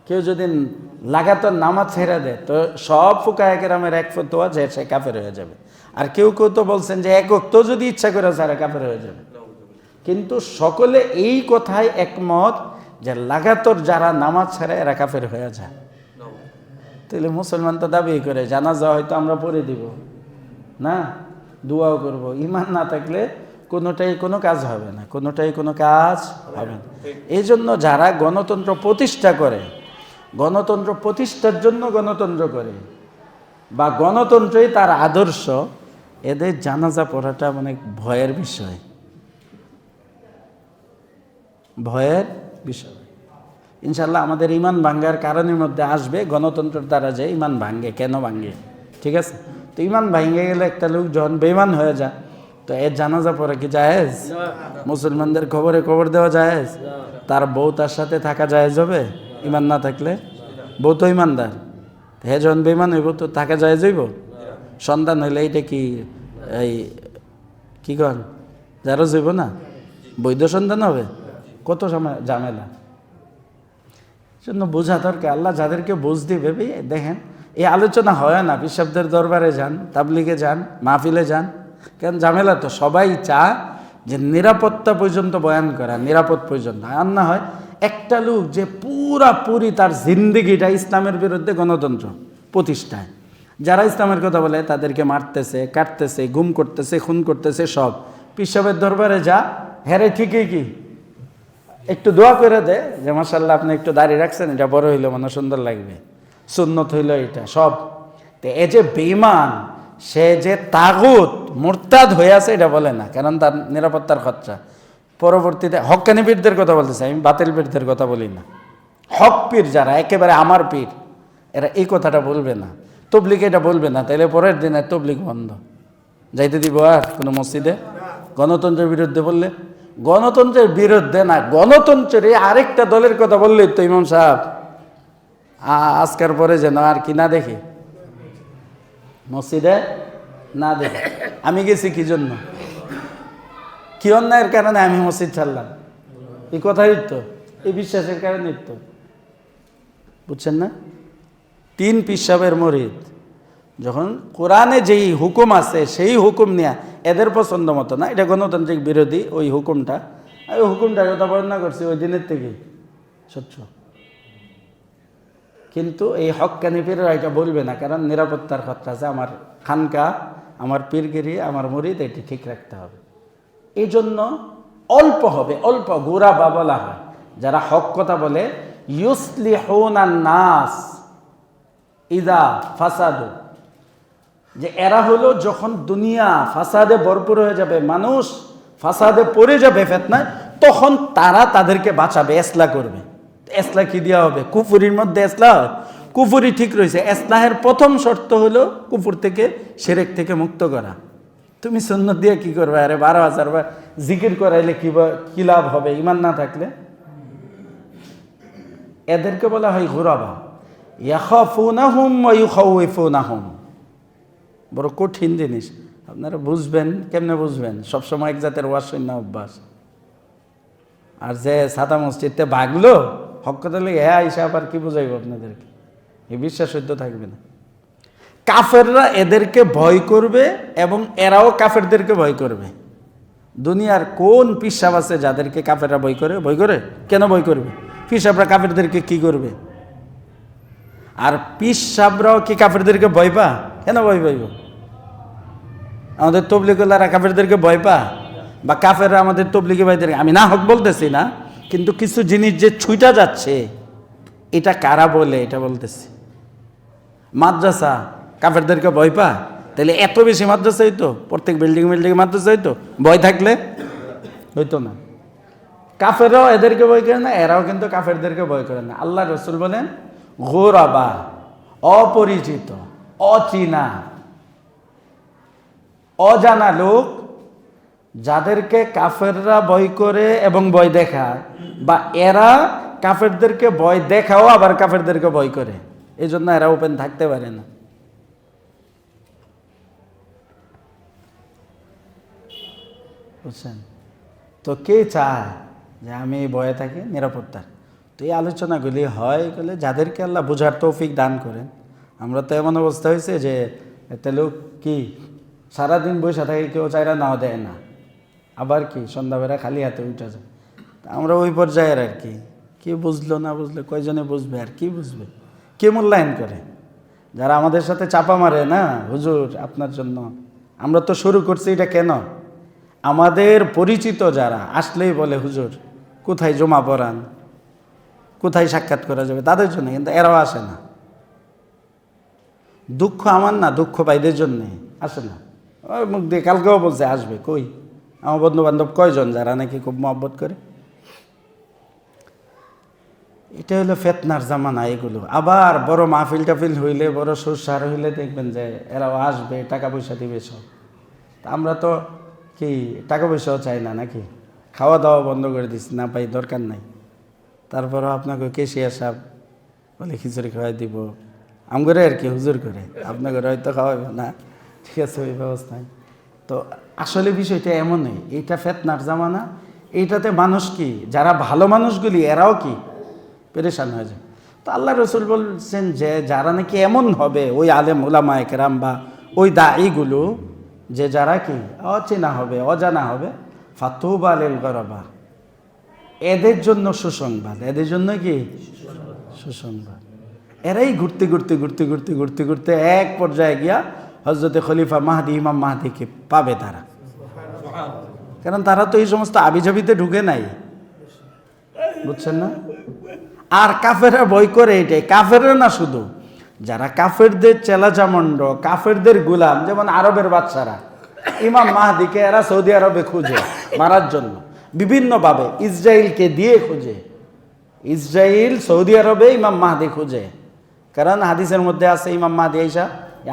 কেউ যদি লাগাতার নামাজ ছেড়ে দেয়, তো সব ফুকাহায়ে কেরামের এক ফতোয়া যে সে কাফের হয়ে যাবে। আর কেউ কেউ তো বলছেন যে 1 ওয়াক্ত যদি ইচ্ছা করে ছাড়া কাফের হয়ে যাবে। কিন্তু সকলে এই কথায় একমত যে লাগাতার যারা নামাজ ছাড়ে এরা কাফের হয়ে যায়। তাহলে মুসলমান তো দাবি করে জানাজা হয়তো আমরা পড়ে দিব না, দোয়াও করব। ইমান না থাকলে কোনোটাই কোনো কাজ হবে না, কোনোটাই কোনো কাজ হবে না। এই জন্য যারা গণতন্ত্র প্রতিষ্ঠা করে, গণতন্ত্র প্রতিষ্ঠার জন্য গণতন্ত্র করে, বা গণতন্ত্রই তার আদর্শ, এদের জানাজা পড়াটা অনেক ভয়ের বিষয়, ভয়ের বিষয়। ইনশাল্লাহ আমাদের ইমান ভাঙ্গার কারণের মধ্যে আসবে গণতন্ত্রের দ্বারা যে ইমান ভাঙ্গে, কেন ভাঙ্গে, ঠিক আছে? তো ইমান ভাঙ্গে গেলে একটা লোক যখন বেঈমান হয়ে যায়, তো এর জানাজা পড়া কি জায়েজ? মুসলমানদের খবরে খবর দেওয়া জায়েজ? তার বউ তার সাথে থাকা জায়েজ হবে ইমান না থাকলে? বউ তো ইমানদার, হে যখন বেঈমান হইব তো থাকা জায়েজ হইব? সন্তান হইলে এইটা কি এই কি কন যারও হইব না? বৈধ সন্তান হবে? কত ঝামেলা। জন্য বোঝা দরকার। আল্লাহ যাদেরকে বুঝ দিবে, দেখেন এই আলোচনা হয় না, বিশ্বদের দরবারে যান, তাবলিগে যান, মাহফিলে যান, কেন ঝামেলা তো। সবাই চায় যে নিরাপত্তা পর্যন্ত বয়ান করা, নিরাপদ পর্যন্ত। আর না হয় একটা লোক যে পুরাপুরি তার জিন্দিগিটা ইসলামের বিরুদ্ধে গণতন্ত্র প্রতিষ্ঠায়, যারা ইসলামের কথা বলে তাদেরকে মারতেছে, কাটতেছে, গুম করতেছে, খুন করতেছে, সব পিসাবের দরবারে যা হেরে ঠিকই কি একটু দোয়া করে দে যে মাশাআল্লাহ আপনি একটু দাড়ি রাখছেন, এটা বড় হইলো মানে সুন্দর লাগবে, সুন্নত হইল এটা সব। তো এ যে বেঈমান, সে যে তাগুত মুরতাদ হয়ে আছে এটা বলে না, কারণ তার নিরাপত্তার খরচা। পরবর্তীতে হক্কানি পীরদের কথা বলতেছে, আমি বাতিল পীরদের কথা বলি না। হক পীর যারা একেবারে আমার পীর, এরা এই কথাটা বলবে না, তবলিগ এটা বলবে না, তাইলে পরের দিন আর তবলিগ বন্ধ, যাইতে দিব আর কোনো মসজিদে? গণতন্ত্রের বিরুদ্ধে বললে, গণতন্ত্রের বিরুদ্ধে না, গণতন্ত্রের আরেকটা দলের কথা বললেই তো ইমাম সাহেব আজকের পরে যেন আর কি না দেখি, মসজিদে না দেখি। আমি গেছি কি জন্য, কি অন্যায়ের কারণে আমি মসজিদ ছাড়লাম? এই কথাই তো, এই বিশ্বাসের কারণেই তো, বুঝছেন না? 3 পীর সাহেবের মুরিদ যখন কোরআনে যেই হুকুম আছে সেই হুকুম নিয়ে এদের পছন্দ মতো না, এটা গণতান্ত্রিক বিরোধী ওই হুকুমটা, ওই হুকুমটার কথা বর্ণনা করছি ওই দিনের থেকেই স্বচ্ছ। কিন্তু এই হক্কানি পীররা এটা বলবে না, কারণ নিরাপত্তার খরচা আছে, আমার খানকা, আমার পীরগিরি, আমার মুরিদ এটি ঠিক রাখতে হবে। এই জন্য অল্প হবে, অল্প গোরা বাবলা হয় যারা হক কথা বলে, ইউসলিহুনান নাস ইদা ফাসাদু, যে এরা হলো যখন দুনিয়া ফাসাদে ভরপুর হয়ে যাবে, মানুষ ফাসাদে পড়ে যাবে ফিতনায়, তখন তারা তাদেরকে বাঁচাবে, ইসলাহ করবে। ইসলাহ কি দেওয়া হবে? কুফুরির মধ্যে ইসলাহ, কুফুরি ঠিক রয়েছে। ইসলাহের প্রথম শর্ত হলো কুফুর থেকে, শিরক থেকে মুক্ত করা। তুমি সুন্নত দিয়ে কি করবে? আরে 12,000 বার জিকির করাইলে কি লাভ হবে ইমান না থাকলে? এদেরকে বলা হয় গুরাবা, ইয়াখাফুনাহুম ওয়া ইউখাউফুনাহুম। বড় কঠিন জিনিস, আপনারা বুঝবেন কেমনে বুঝবেন? সবসময় এক জাতের ওয়াজ শূন্য অভ্যাস। আর যে সাদা মসজিদে ভাগলো হক কথা লেগে, হ্যাঁ আইসা আবার কি বুঝাইব আপনাদেরকে? এই বিশ্বাস সহ্য থাকবে না। কাফেররা এদেরকে ভয় করবে এবং এরাও কাফেরদেরকে ভয় করবে। দুনিয়ার কোন পিসাব আছে যাদেরকে কাফেররা ভয় করে? ভয় করে কেন? ভয় করবে পিসাবরা কাফেরদেরকে কি করবে? আর পিসাবরাও কি কাফেরদেরকে ভয় পা? কেন ভয় পাইব? আমাদের তবলিগলারা কাফেরদেরকে ভয় পা, বা কাফেররা আমাদের তবলিগি ভাইদেরকে? আমি না হক বলতেছি না, কিন্তু কিছু জিনিস যে ছুঁটা যাচ্ছে, এটা কারা বলে এটা বলতেছি। মাদ্রাসা কাফেরদেরকে ভয় পা? তাহলে এত বেশি মাদ্রাসা হইতো, প্রত্যেক বিল্ডিং মাদ্রাসা হইতো? ভয় থাকলে হইতো না। কাফেররাও এদেরকে ভয় করে না, এরাও কিন্তু কাফেরদেরকে ভয় করে না। আল্লাহ রসুল বলেন গোরাবা, অপরিচিত, অচেনা, অজানা লোক যাদেরকে কাফেররা ভয় করে এবং ভয় দেখায়, বা এরা কাফেরদেরকে ভয় দেখাও আবার কাফেরদেরকে ভয় করে, এই জন্য এরা ওপেন থাকতে পারে না। বুঝছেন তো? কে চায় যে আমি ভয়ে থাকি? নিরাপত্তার। তো এই আলোচনাগুলি হয় বলে যাদেরকে আল্লাহ বোঝার তৌফিক দান করেন। আমরা তো এমন অবস্থা হয়েছে যে এতে লোক কি সারাদিন বসে থাকে, কেউ চাইরা নাও দেয় না, আবার কি সন্ধ্যাবেলা খালি হাতে উঠে যায়। আমরা ওই পর্যায়ের আর কি, কে বুঝলো না বুঝলো, কয়জনে বুঝবে আর কি বুঝবে, কে মূল্যায়ন করে? যারা আমাদের সাথে চাপা মারে না, হুজুর আপনার জন্য আমরা তো শুরু করছি এটা কেন? আমাদের পরিচিত যারা আসলেই বলে হুজুর কোথায় জমা পড়ান, কোথায় সাক্ষাৎ করা যাবে, তাদের জন্য, কিন্তু এরাও আসে না। দুঃখ আমার না, দুঃখ ভাইদের জন্যে আসে না। ওই মুখ দিয়ে কালকেও বলছে আসবে, কই আমার বন্ধু বান্ধব কয়জন যারা নাকি খুব মহব্বত করে। এটা হলো ফেতনার জামানা এগুলো। আবার বড় মাহফিল টাফিল হইলে, বড় সুরসার হইলে দেখবেন যে এরাও আসবে, টাকা পয়সা দিবে সব। আমরা তো কি টাকা পয়সাও চাই না নাকি? খাওয়া দাওয়া বন্ধ করে দিচ্ছি, না ভাই দরকার নাই। তারপরও আপনাকে কেশিয়া সাহেব বলে খিচুড়ি খাওয়াই দিব, আমগরে আর কি হুজুর করে, আপনাকে হয়তো খাওয়াবে না, ঠিক আছে ওই ব্যবস্থায়। তো আসলে বিষয়টা এমনই, এইটা ফেতনার জামানা। এইটাতে মানুষ কি, যারা ভালো মানুষগুলি এরাও কি পেরেশান হয়ে যায়। তো আল্লাহ রসুল বলছেন যে যারা নাকি এমন হবে, ওই আলেম ওলামা একরাম বা ওই দায়ীগুলো, যে যারা কি অচেনা হবে, অজানা হবে, ফাতুবা লিল গরাবা, এদের জন্য সুসংবাদ। এদের জন্য কি সুসংবাদ? এরাই ঘুরতে ঘুরতে ঘুরতে ঘুরতে ঘুরতে ঘুরতে এক পর্যায়ে গিয়া হযরতে খলিফা মাহদি, ইমাম মাহদিকে পাবে তারা। কারণ তারা তো এই সমস্ত আবিজাবিতে ঢুকে নাই, বুঝছেন না? আর কাফেররা ভয় করে এটাই, কাফেররা না শুধু, যারা কাফেরদের চেলাচামণ্ড, কাফেরদের গুলাম, যেমন আরবের বাদশারা ইমাম মাহদিকে এরা সৌদি আরবে খুঁজে মারার জন্য বিভিন্নভাবে, ইসরায়েলকে দিয়ে খুঁজে। ইসরায়েল সৌদি আরবে ইমাম মাহদি খুঁজে, কারণ হাদিসের মধ্যে আছে ইমাম মাহদি আইসা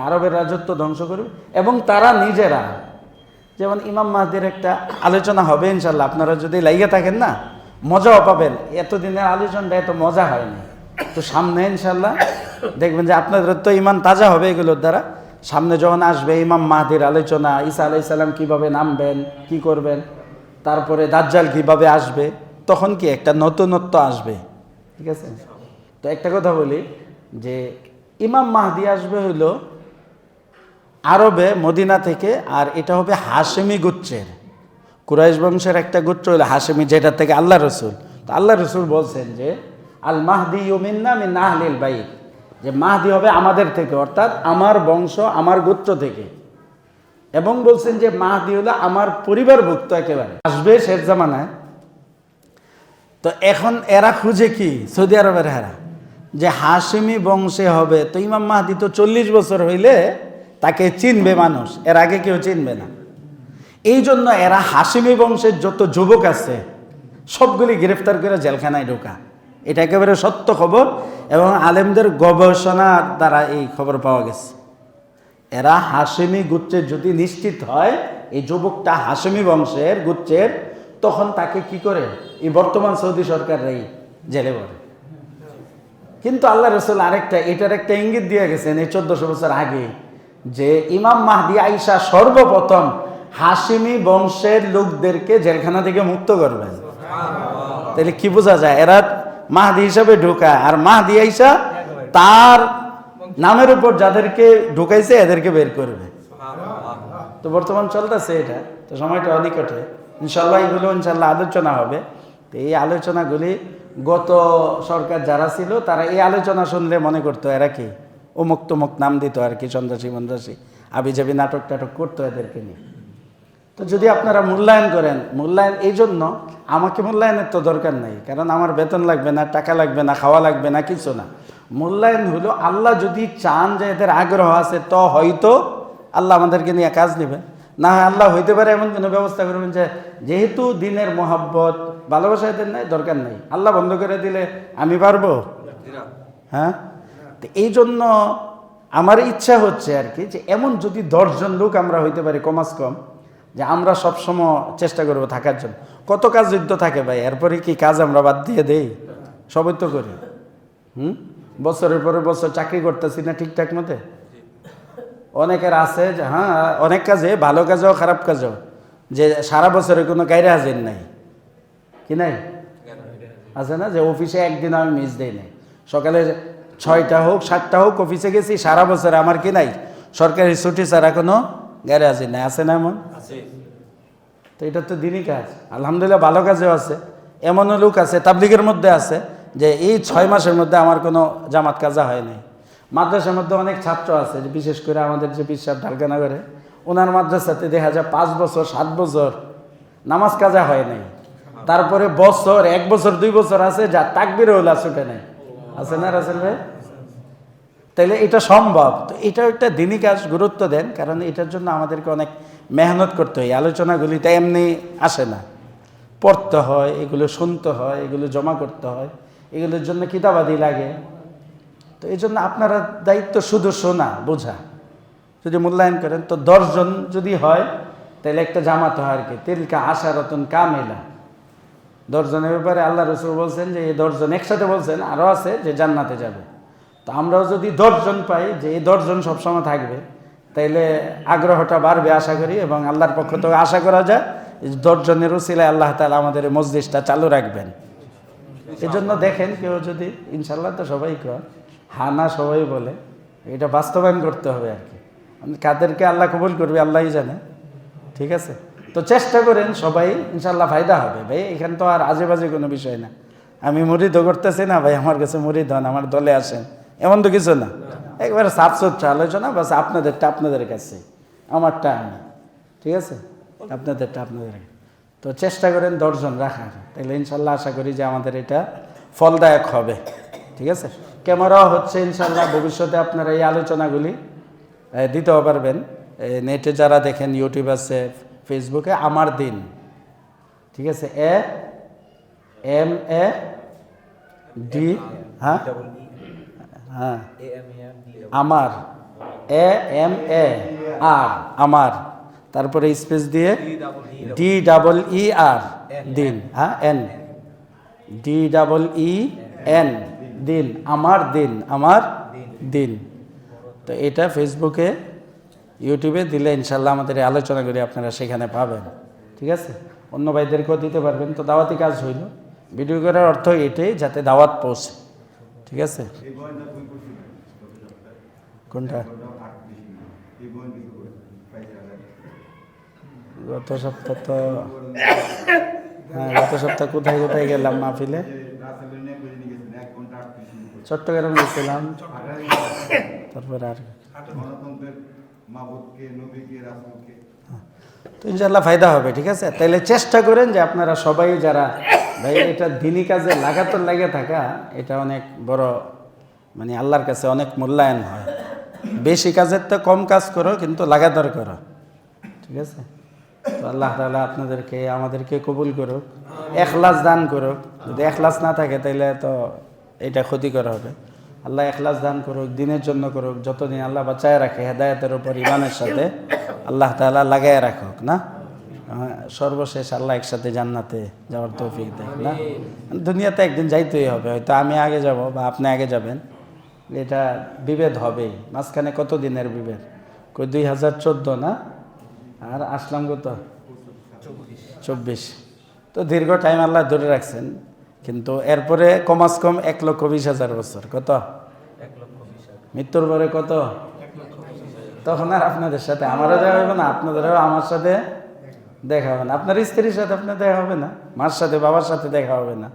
আরবের রাজত্ব ধ্বংস করবে। এবং তারা নিজেরা, যেমন ইমাম মাহদির একটা আলোচনা হবে ইনশাল্লাহ, আপনারা যদি লাইগে থাকেন না মজাও পাবেন। এতদিনের আলোচনাটা এত মজা হয়নি, তো সামনে ইনশাল্লাহ দেখবেন যে আপনাদের তো ইমান তাজা হবে এগুলোর দ্বারা। সামনে যখন আসবে ইমাম মাহদির আলোচনা, ঈসা আলাইহিস সালাম কীভাবে নামবেন, কি করবেন, তারপরে দাজ্জাল কীভাবে আসবে, তখন কি একটা নতুনত্ব আসবে, ঠিক আছে? তো একটা কথা বলি যে ইমাম মাহদি আসবে হইল আরবে মদিনা থেকে, আর এটা হবে হাশেমি গোত্রের, কুরাইশ বংশের একটা গোত্র হলো হাশেমি, যেটা থেকে আল্লাহ রসুল। তো আল্লাহ রসুল বলছেন যে আল মাহদি মিন্না মিন আহলিল বাইত, যে মাহদি হবে আমাদের থেকে, অর্থাৎ আমার বংশ, আমার গোত্র থেকে। এবং বলছেন যে মাহদি হলো আমার পরিবারভুক্ত একেবারে, আসবে শেষ জামানায়। তো এখন এরা খুঁজে কি, সৌদি আরবের হেরা, যে হাশেমি বংশে হবে। তো ইমাম মাহদি তো 40 বছর হইলে তাকে চিনবে মানুষ, এর আগে কেউ চিনবে না। এই জন্য এরা হাশেমি বংশের যত যুবক আছে সবগুলি গ্রেফতার করে জেলখানায় ঢোকা। এটা একেবারে সত্য খবর, এবং আলেমদের গবেষণার দ্বারা এই খবর পাওয়া গেছে। এরা হাশেমি গোত্রের যদি নিশ্চিত হয় এই যুবকটা হাশেমি বংশের গোত্রের, তখন তাকে কি করে এই বর্তমান সৌদি সরকাররাই জেলে ভরে। কিন্তু আল্লাহ রসুল আরেকটা, এটার একটা ইঙ্গিত দিয়ে গেছেন এই 1400 বছর আগে, যে ইমাম মাহদি আইসা সর্বপ্রথম হাশেমি বংশের লোকদেরকে জেলখানা থেকে মুক্ত করবেন। তাহলে কি বোঝা যায়, এরা মাহদি হিসাবে ঢোকায়, আর মাহদি আইসা তার নামের উপর যাদেরকে ঢুকাইছে এদেরকে বের করবে। তো বর্তমান চলতেছে এটা, তো সময়টা অনিকটে ইনশাল্লাহ এগুলো ইনশাল্লাহ আলোচনা হবে। তো এই আলোচনাগুলি গত সরকার যারা ছিল তারা এই আলোচনা শুনলে মনে করতো এরা কি অমুক তমুক নাম দিত আর কি, সন্ত্রাসী মন্ত্রাসী আবিজাবি নাটক টাটক করতো এদেরকে নিয়ে। তো যদি আপনারা মূল্যায়ন করেন, মূল্যায়ন এই জন্য, আমাকে মূল্যায়নের তো দরকার নেই, কারণ আমার বেতন লাগবে না, টাকা লাগবে না, খাওয়া লাগবে না, কিছু না। মূল্যায়ন হলো আল্লাহ যদি চান যে এদের আগ্রহ আছে, তো হয়তো আল্লাহ আমাদেরকে নিয়ে কাজ নেবেন। না হয় আল্লাহ হইতে পারে এমন কোনো ব্যবস্থা করবেন যে যেহেতু দিনের মহাব্বত ভালোবাসা এদের নাই, দরকার নেই, আল্লাহ বন্ধ করে দিলে আমি পারবো? হ্যাঁ। তো এই জন্য আমার ইচ্ছা হচ্ছে আর কি, যে এমন যদি 10 জন লোক আমরা হইতে পারি কমাস কম, যে আমরা সবসময় চেষ্টা করবো থাকার জন্য। কত কাজ যুদ্ধ থাকে ভাই, এরপরে কি কাজ আমরা বাদ দিয়ে দেই? সবই তো করি। বছরের পরে বছর চাকরি করতেছি না ঠিকঠাক মতে। অনেকের আছে যে হ্যাঁ অনেক কাজে, ভালো কাজেও খারাপ কাজেও, যে সারা বছরে কোনো গাইরে হাজির নাই, কি নাই আছে না, যে অফিসে একদিন আমি মিস দেই নাই, সকালে 6টা হোক 7টা হোক অফিসে গেছি, সারা বছরে আমার কি নাই সরকারি ছুটি ছাড়া কোনো গাইরে হাজির নাই, আছে না এমন? তো এটা তো দিনই কাজ, আলহামদুলিল্লাহ ভালো কাজেও আছে। এমনও লোক আছে তাবলিগের মধ্যে আছে যে এই 6 মাসের মধ্যে আমার কোনো জামাত কাজা হয় নাই। মাদ্রাসার মধ্যে অনেক ছাত্র আছে, যে বিশেষ করে আমাদের যে বিশ্বাস ঢালকানগরে, ওনার মাদ্রাসাতে দেখা যায় 5 বছর 7 বছর নামাজ কাজা হয় নাই, তারপরে বছর 1 বছর 2 বছর আছে যা তাকবীর হলো ছুটে নাই, আছে না রাসেল ভাই? তাইলে এটা সম্ভব। তো এটা একটা দিনই কাজ, গুরুত্ব দেন, কারণ এটার জন্য আমাদেরকে অনেক মেহনত করতে হয়। আলোচনাগুলিতে এমনি আসে না, পড়তে হয়, এগুলো শুনতে হয়, এগুলো জমা করতে হয়, এগুলোর জন্য কিতাবাদি লাগে। তো এই জন্য আপনারা দায়িত্ব শুধু শোনা বোঝা, যদি মূল্যায়ন করেন তো 10 জন যদি হয় তাহলে একটা জামাত হয় আর কি, তিলকা আশারাতুন কামিলা। 10 জনের ব্যাপারে আল্লাহ রসুল বলছেন যে এই 10 জন একসাথে বলছেন, আরও আছে যে জান্নাতে যাবে। তো আমরাও যদি 10 জন পাই যে এই 10 জন সবসময় থাকবে, তাইলে আগ্রহটা বাড়বে আশা করি, এবং আল্লাহর পক্ষ থেকে আশা করা যায় 10 জনের উসিলায় আল্লাহ তাআলা আমাদের এই মজলিসটা চালু রাখবেন। এই জন্য দেখেন কেউ যদি, ইনশাল্লাহ তো সবাই কয়, হ্যাঁ না সবাই বলে, এটা বাস্তবায়ন করতে হবে আর কি। কাদেরকে আল্লাহ কবুল করবে আল্লাহই জানে, ঠিক আছে? তো চেষ্টা করেন সবাই, ইনশাল্লাহ ফায়দা হবে ভাই। এখানে তো আর আজে বাজে কোনো বিষয় না, আমি মুরিদও করতেছি না ভাই আমার কাছে মুরিদ হন, আমার দলে আসেন, এমন তো কিছু না। একবারে সাফসুতরা আলোচনা, বাস আপনাদেরটা আপনাদের কাছে, আমারটা আমি, ঠিক আছে? আপনাদেরটা আপনাদের। তো চেষ্টা করেন 10 জন রাখার, তাহলে ইনশাল্লাহ আশা করি যে আমাদের এটা ফলদায়ক হবে, ঠিক আছে? ক্যামেরাও হচ্ছে ইনশাল্লাহ, ভবিষ্যতে আপনারা এই আলোচনাগুলি দিতেও পারবেন। নেটে যারা দেখেন, ইউটিউব আছে, ফেসবুকে আমার দিন, ঠিক আছে? AMAD, হ্যাঁ হ্যাঁ, আমার AMAR, আমার, তারপরে স্পেস দিয়ে DEER, দিন, হ্যাঁ, DEEN, দিন, আমার দিন, আমার দিন। তো এটা ফেসবুকে ইউটিউবে দিলে ইনশাল্লাহ আমাদের এই আলোচনাগুলি আপনারা সেখানে পাবেন, ঠিক আছে? অন্য ভাইদেরকেও দিতে পারবেন। তো দাওয়াতি কাজ হইল, ভিডিও করার অর্থ এটাই যাতে দাওয়াত পৌঁছে, ঠিক আছে? কোনটা? গত সপ্তাহ তো, হ্যাঁ, গত সপ্তাহ কোথায় কোথায় গেলাম মাহফিলে? চট্টগ্রাম গেছিলাম, তারপরে আর তো ইনশাল্লাহ ফায়দা হবে, ঠিক আছে? তাইলে চেষ্টা করেন যে আপনারা সবাই যারা ভাই এটা দিনী কাজে লাগাতার লাগে থাকা, এটা অনেক বড়, মানে আল্লাহর কাছে অনেক মূল্যায়ন হয়। বেশি কাজের তো কম কাজ করো, কিন্তু লাগাতার করো, ঠিক আছে? তো আল্লাহ তাআলা আপনাদেরকে আমাদেরকে কবুল করুক, এখলাস দান করুক। যদি এখলাস না থাকে তাইলে তো এটা ক্ষতিকর হবে। আল্লাহ এখলাস দান করুক, দিনের জন্য করুক, যতদিন আল্লাহ বাঁচায় রাখে হেদায়েতের উপর ইমানের সাথে, আল্লাহ তাআলা লাগায় রাখুক না। সর্বশেষ আল্লাহ একসাথে জান্নাতে যাওয়ার তৌফিক দেয় না। দুনিয়াতে একদিন যাইতেই হবে, হয়তো আমি আগে যাব বা আপনি আগে যাবেন, এটা বিভেদ হবেই। মাঝখানে কত দিনের বিভেদ? 2014 না, আর আসলাম কত 24। তো দীর্ঘ টাইম আল্লাহ ধরে রাখছেন, কিন্তু এরপরে কমাস কম 1,20,000 বছর। কত? মৃত্যুর পরে কত? তখন আর আপনাদের সাথে আমারও দেখা হবে না, আপনাদেরও আমার সাথে দেখা হবে না, আপনার স্ত্রীর সাথে আপনার দেখা হবে না, মার সাথে বাবার সাথে দেখা হবে না।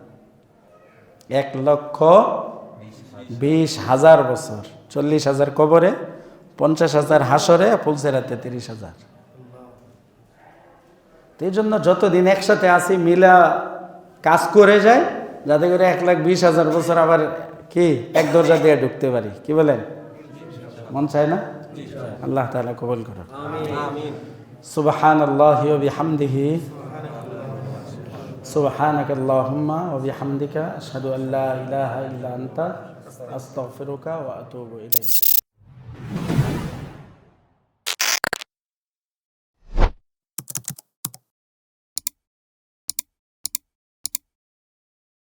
1,20,000 বছর, 40,000 কবরে, 50,000 হাসরে, ফুলসেরাতে 30,000। এই জন্য যতদিন একসাথে আসি মিলা কাজ করে যায়, যাতে করে 1,20,000 বছর আবার কি এক দরজা দিয়ে ঢুকতে পারি। কি বলেন? মন চায় না? আল্লাহ তাআলা কবুল করুন। সুবহানাল্লাহি ওয়া বিহামদিহি, সুবহানাকাল্লাহুম্মা ওয়া বিহামদিকা, আশহাদু আল্লা ইলাহা ইল্লা আনতা, আস্তাগফিরুকা ওয়া আতুবু ইলাইক।